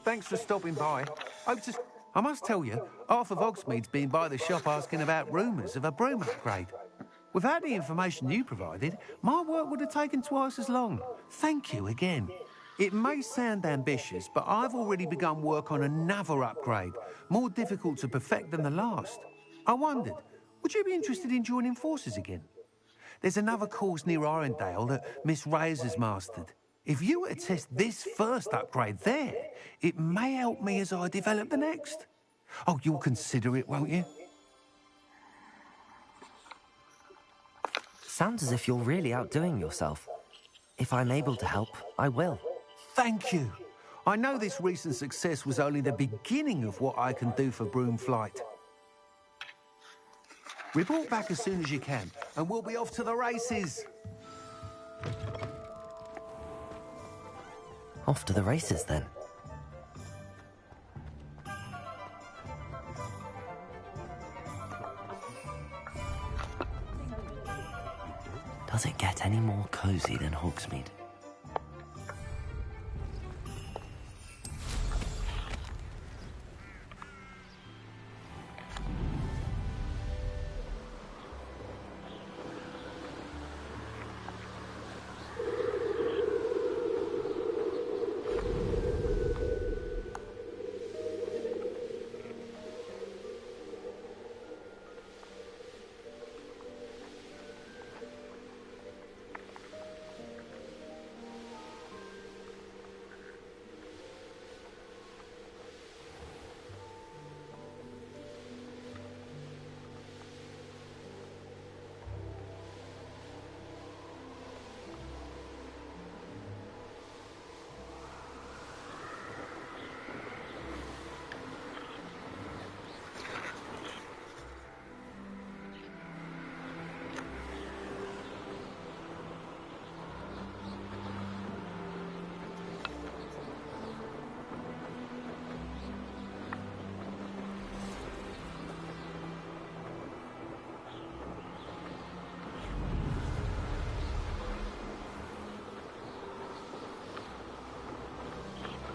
Thanks for stopping by. I must tell you, half of Hogsmeade's been by the shop asking about rumours of a broom upgrade. Without the information you provided, my work would have taken twice as long. Thank you again. It may sound ambitious, but I've already begun work on another upgrade, more difficult to perfect than the last. I wondered, would you be interested in joining forces again? There's another course near Arendelle that Miss Reyes has mastered. If you were to test this first upgrade there, it may help me as I develop the next. Oh, you'll consider it, won't you? Sounds as if you're really outdoing yourself. If I'm able to help, I will. Thank you. I know this recent success was only the beginning of what I can do for broom flight. Report back as soon as you can, and we'll be off to the races. Off to the races, then. Does it get any more cozy than Hogsmeade?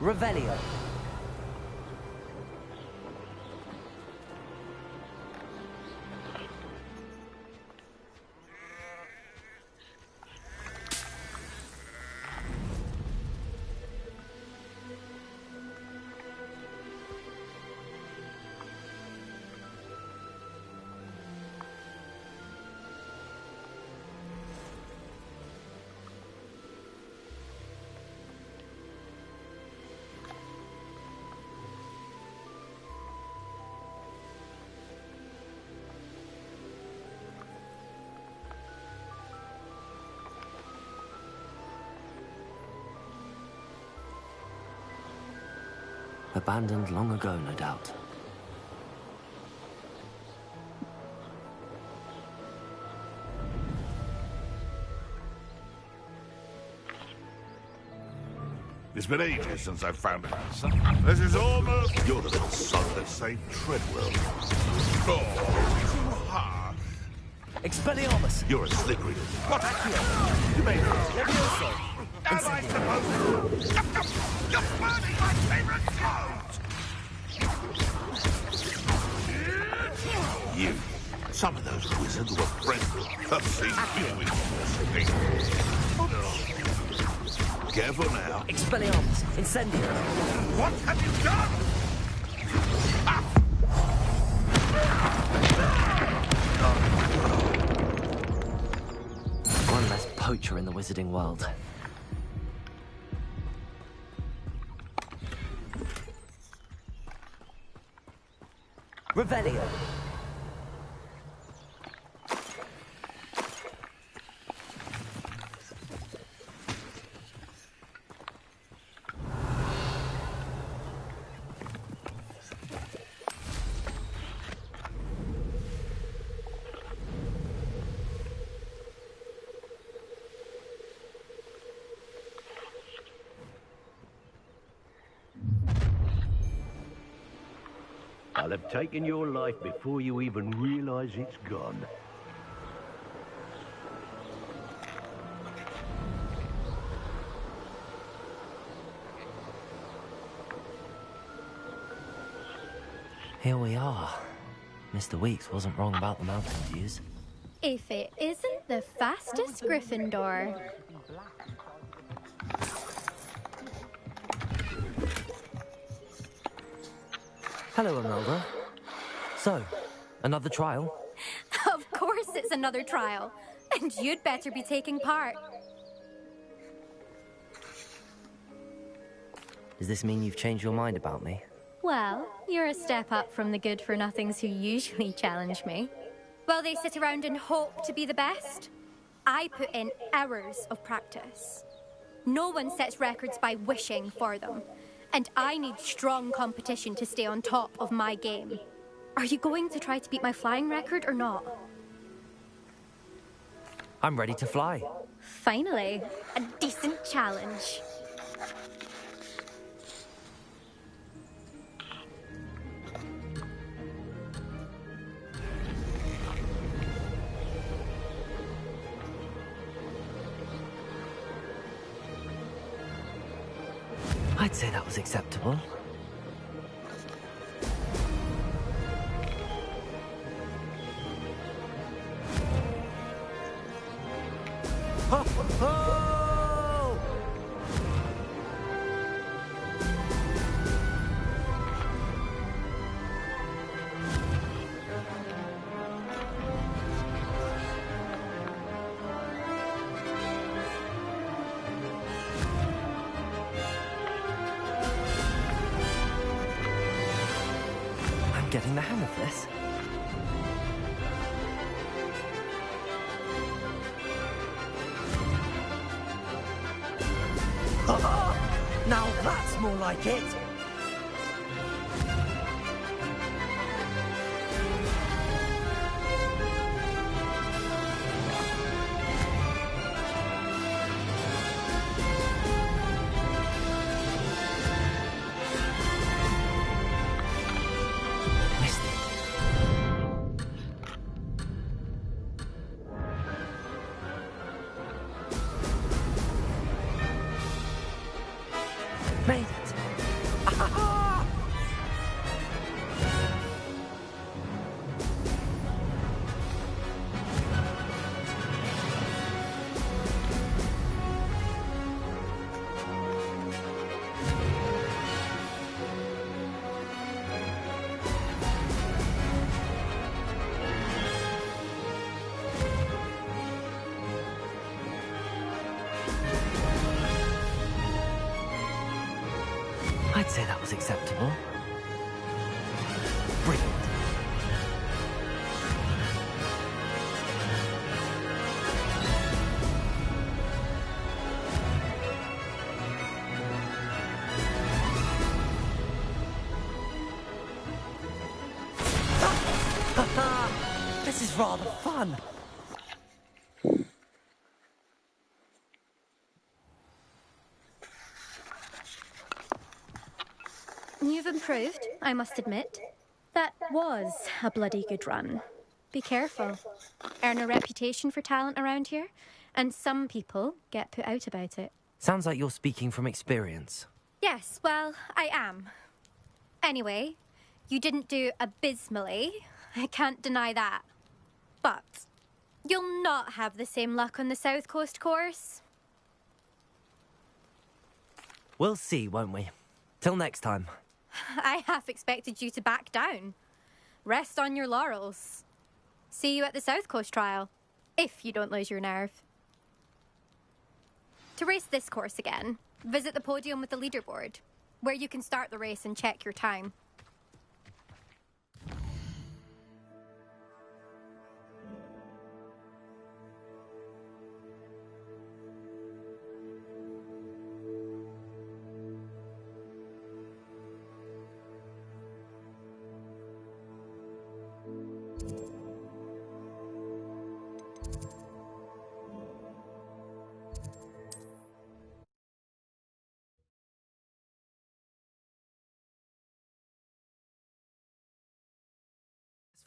Revelio. Abandoned long ago, no doubt. It's been ages since I've found an answer. This is almost... You're the little son that saved Treadwell. Oh, too hard. Expelliarmus! You're a slippery. What? You made it. Levioso! Am I supposed to? You're burning my favorite clothes! You Some of those wizards were friendly. Careful now. Expelliarmus! Incendio! What have you done? One less poacher in the wizarding world. Revelio! I'll have taken your life before you even realize it's gone. Here we are. Mr. Weeks wasn't wrong about the mountain views. If it isn't the fastest Gryffindor. Hello, Imelda. So, another trial? Of course it's another trial. And you'd better be taking part. Does this mean you've changed your mind about me? Well, you're a step up from the good-for-nothings who usually challenge me. While they sit around and hope to be the best, I put in hours of practice. No one sets records by wishing for them. And I need strong competition to stay on top of my game. Are you going to try to beat my flying record or not? I'm ready to fly. Finally, a decent challenge. I'd say that was acceptable. Ho, ho! I'm getting the hang of this. Now that's more like it! Made it! Ah-ha-ha! I'd say that was acceptable. Brilliant. This is rather fun. You've improved, I must admit. That was a bloody good run. Be careful. Earn a reputation for talent around here, and some people get put out about it. Sounds like you're speaking from experience. Yes, well, I am. Anyway, you didn't do abysmally. I can't deny that. But you'll not have the same luck on the South Coast course. We'll see, won't we? Till next time. I half expected you to back down. Rest on your laurels. See you at the South Coast trial, if you don't lose your nerve. To race this course again, visit the podium with the leaderboard, where you can start the race and check your time.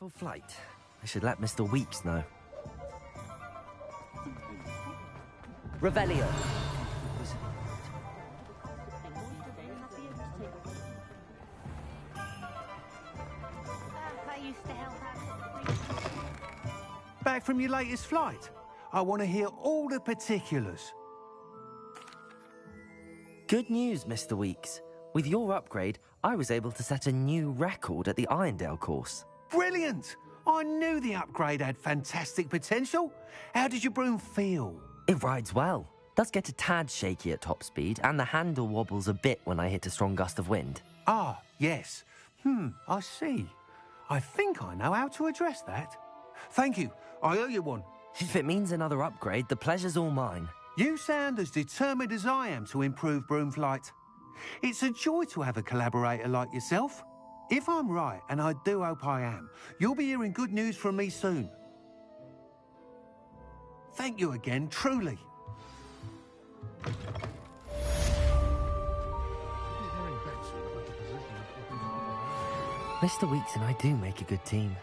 For flight, I should let Mr. Weeks know. Revelio. I used to help out. Back from your latest flight? I want to hear all the particulars. Good news, Mr. Weeks. With your upgrade, I was able to set a new record at the Irondale course. Brilliant! I knew the upgrade had fantastic potential. How did your broom feel? It rides well. Does get a tad shaky at top speed, and the handle wobbles a bit when I hit a strong gust of wind. Ah, yes. I see. I think I know how to address that. Thank you. I owe you one. If it means another upgrade, the pleasure's all mine. You sound as determined as I am to improve broom flight. It's a joy to have a collaborator like yourself. If I'm right, and I do hope I am, you'll be hearing good news from me soon. Thank you again, truly. Mr. Weeks and I do make a good team.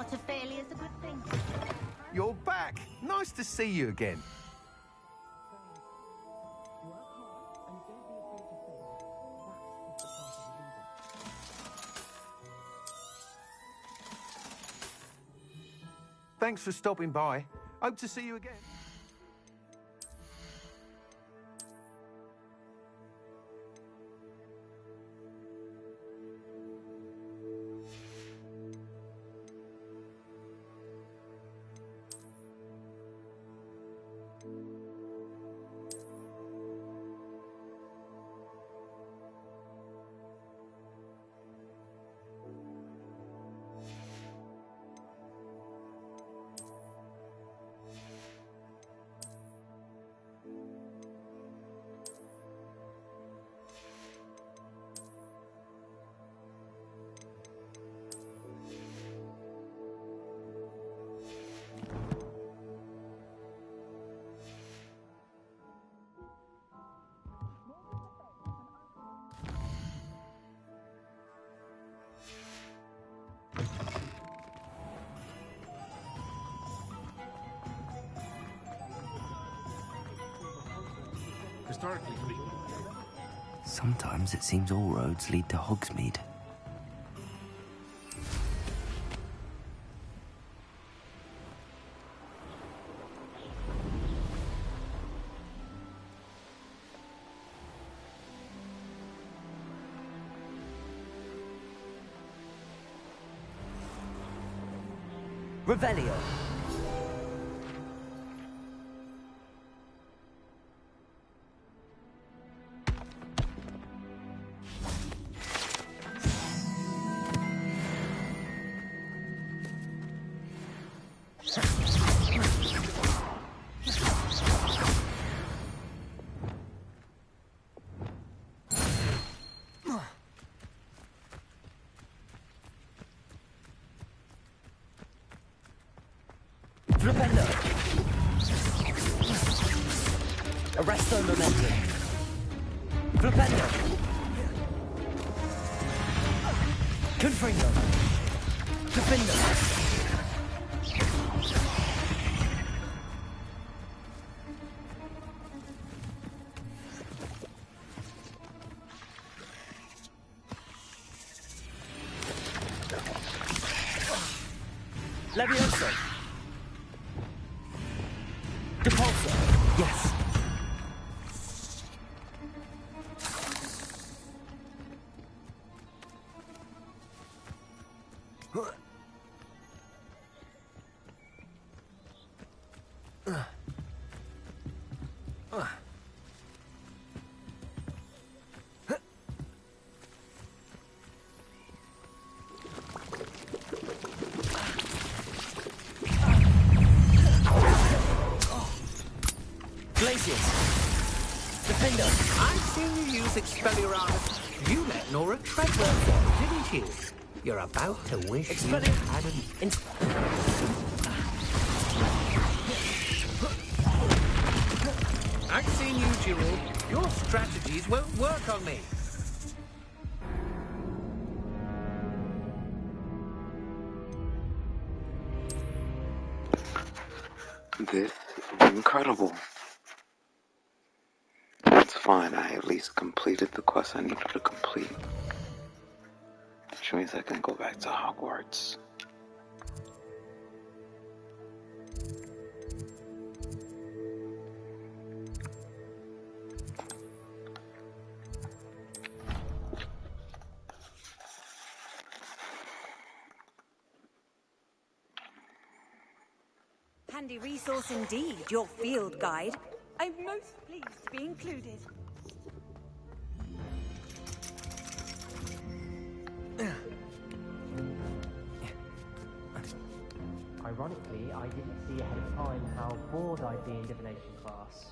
spot of failure is a good thing. You're back. Nice to see you again. Thanks for stopping by. Hope to see you again. Historically speaking. Sometimes it seems all roads lead to Hogsmeade. Revelio. Flipendo. Arresto momentum. Flipendo. Confringo. Defendo. Levioso. Depulso. Yes. Defender. I've seen you use Expelliarmus. You let Nora Treadwell down, didn't you? You're about to wish you hadn't. I've seen you, Gerald. Your strategies won't work on me. This is incredible. It's fine, I at least completed the quest I needed to complete. Which means I can go back to Hogwarts. Handy resource indeed, your field guide. I'm most pleased to be included. Ironically, I didn't see ahead of time how bored I'd be in divination class.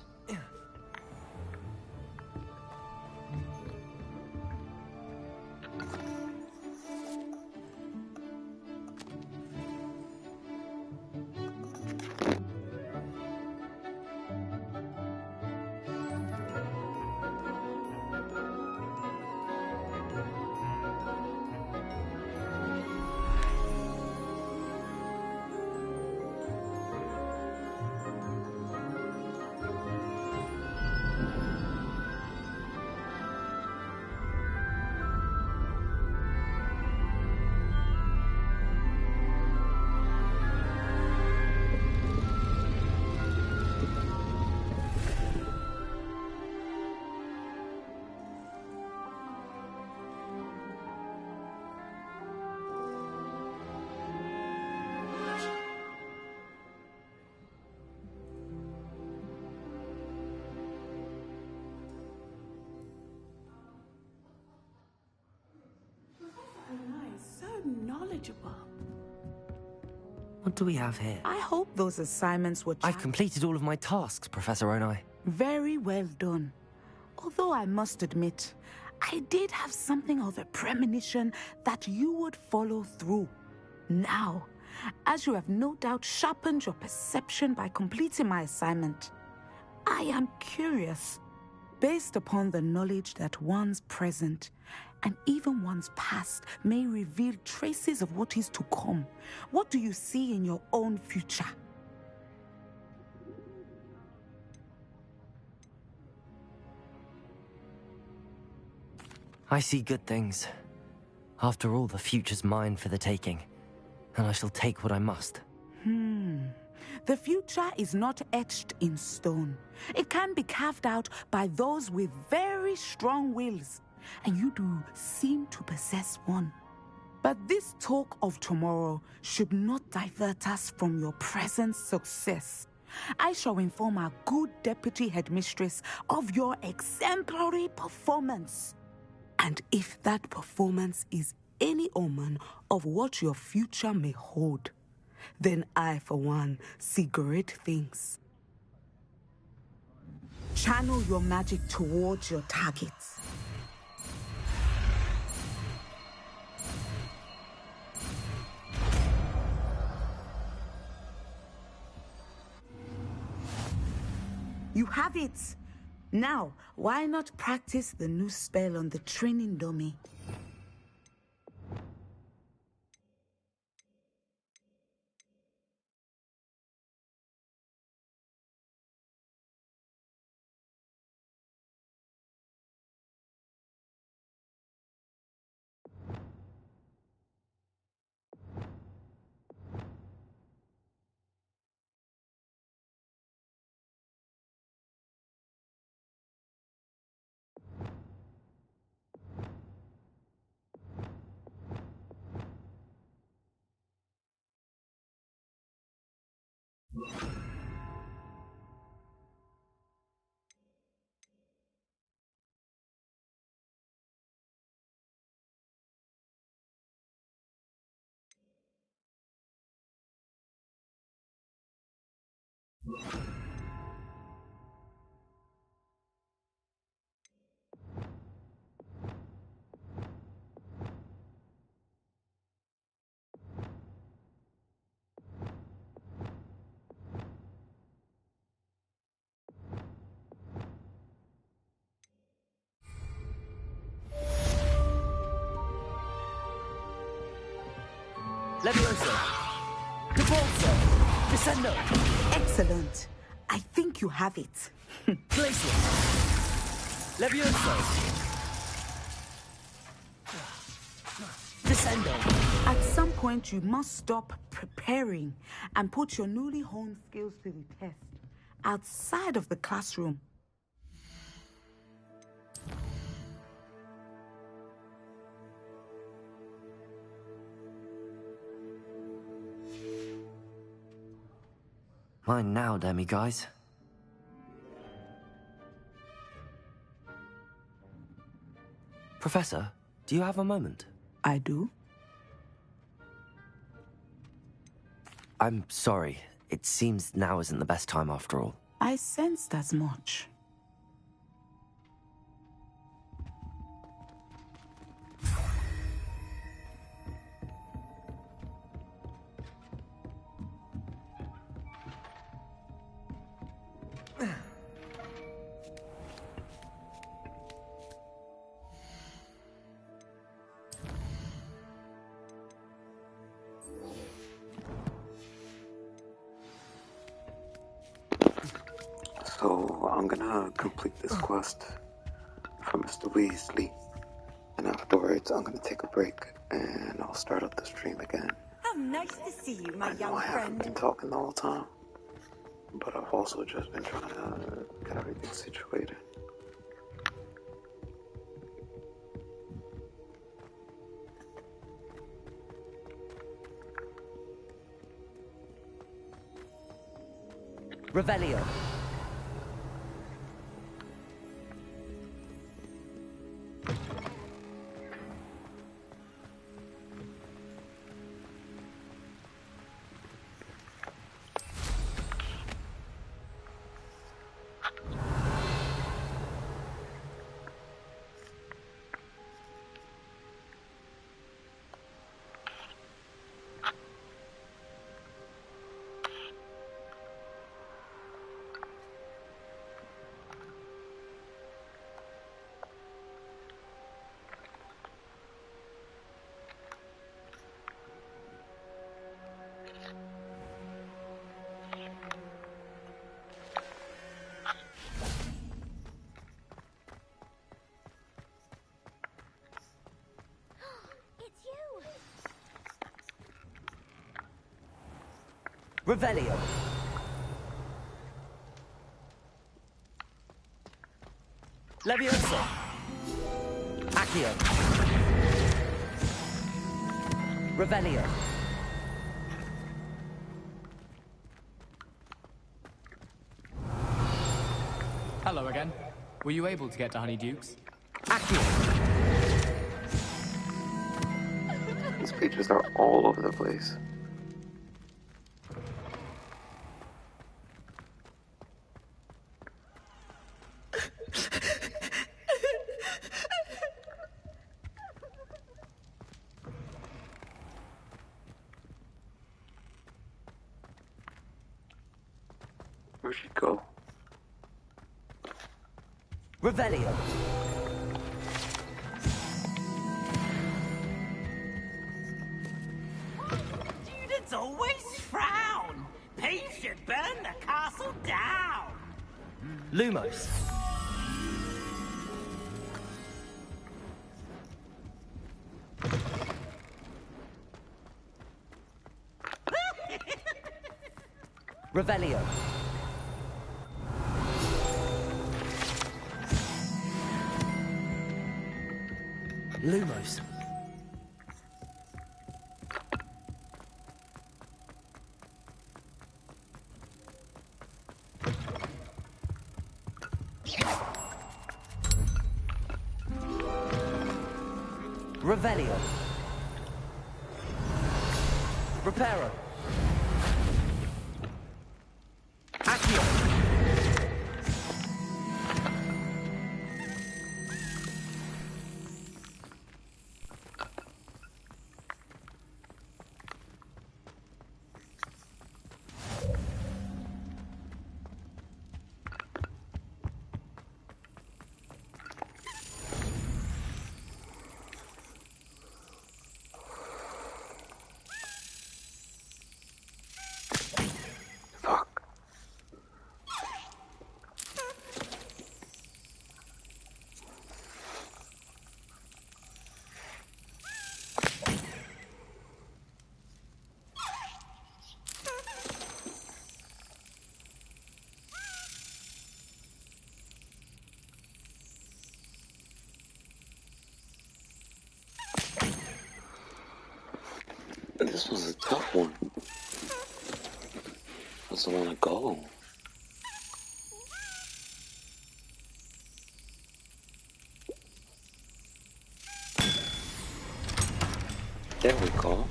knowledgeable. What do we have here? I hope those assignments were I've completed all of my tasks, Professor Onai. very well done. Although I must admit, I did have something of a premonition that you would follow through. Now, as you have no doubt sharpened your perception by completing my assignment, I am curious, based upon the knowledge that one's present and even one's past may reveal traces of what is to come. What do you see in your own future? I see good things. After all, the future's mine for the taking, and I shall take what I must. The future is not etched in stone. It can be carved out by those with very strong wills, and you do seem to possess one. But this talk of tomorrow should not divert us from your present success. I shall inform our good deputy headmistress of your exemplary performance. And if that performance is any omen of what your future may hold, then I, for one, see great things. Channel your magic towards your targets. You have it! Now, why not practice the new spell on the training dummy? Levioso! Cabalso! Descendo! Excellent. I think you have it. Glacier! Levioso! Descendo! At some point, you must stop preparing and put your newly honed skills to the test outside of the classroom. Mine now, demi-guys. Professor, do you have a moment? I do. I'm sorry. It seems now isn't the best time after all. I sensed as much. So I'm gonna complete this quest for Mr. Weasley, and afterwards I'm gonna take a break and I'll start up the stream again. How nice to see you, my young I haven't friend. been talking the whole time, but I've also just been trying to get everything situated. Revelio! Revelio. Levioso. Accio. Revelio. Hello again. Were you able to get to Honeydukes? These pages are all over the place. Where'd she go? Revelio. Students always frown. Peace should burn the castle down. Lumos. Revelio. Lumos. Revelio. Reparo. Accio. This was a tough one. Doesn't want to go. There we go.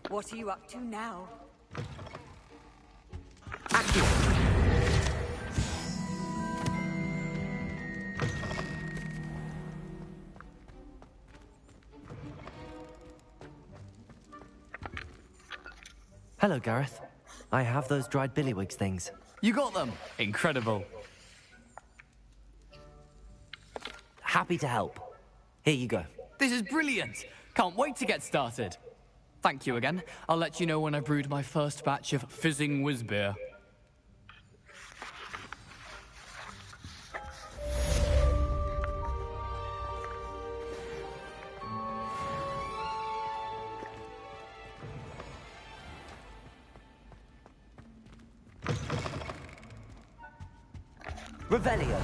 What are you up to now? Hello, Gareth. I have those dried billywigs things. You got them? Incredible. Happy to help. Here you go. This is brilliant. Can't wait to get started. Thank you again. I'll let you know when I brewed my first batch of fizzing whiz-beer. Revelio.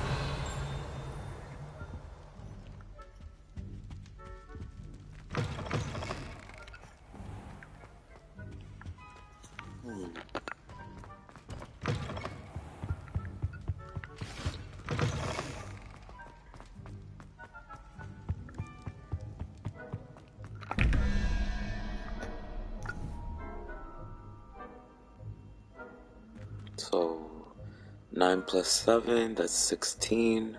So 9 plus 7, that's 16.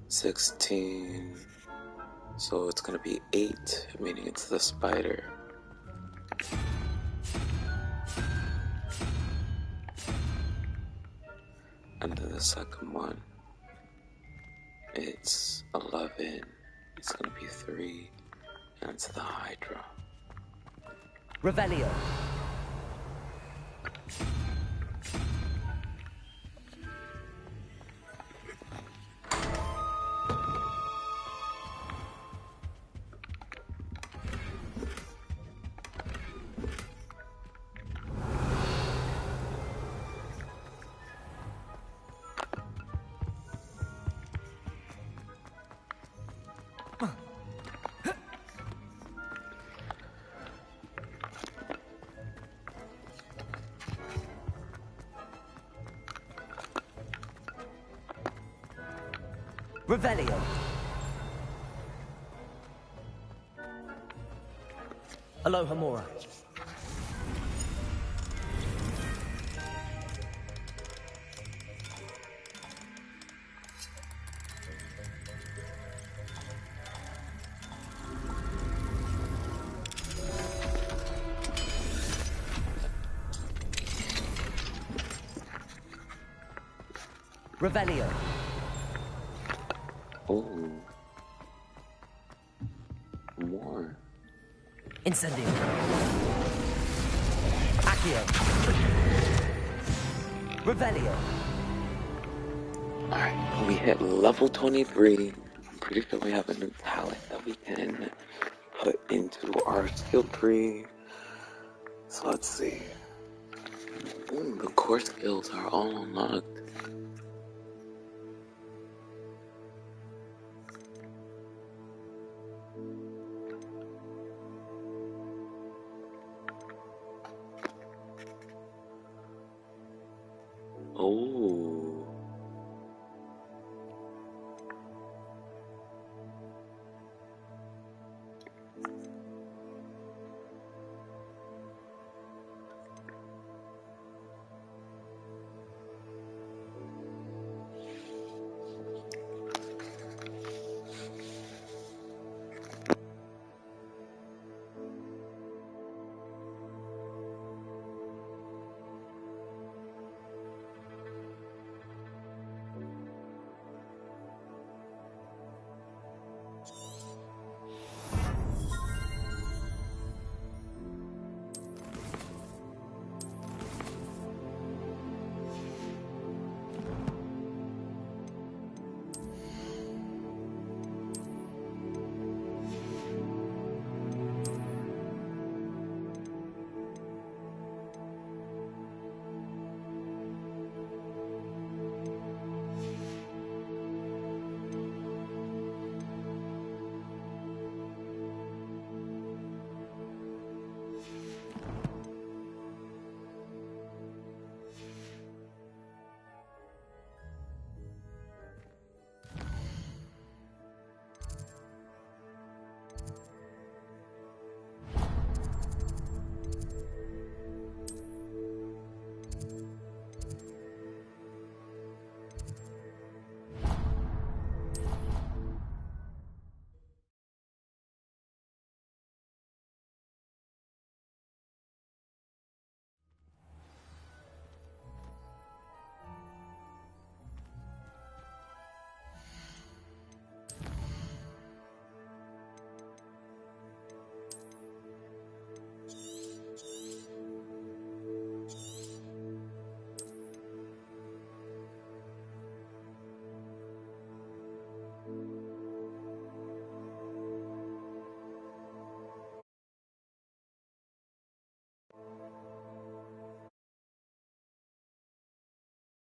16. So it's gonna be 8, meaning it's the spider. And then the second one, it's 11. It's gonna be 3, and it's the Hydra. Revelio. Revelio. Aloha Mora. Revelio. Oh. More. Incendio. Accio. Revelio. Alright, we hit level 23. I'm pretty sure we have a new talent that we can put into our skill tree. So let's see. Ooh, the core skills are all unlocked. Oh.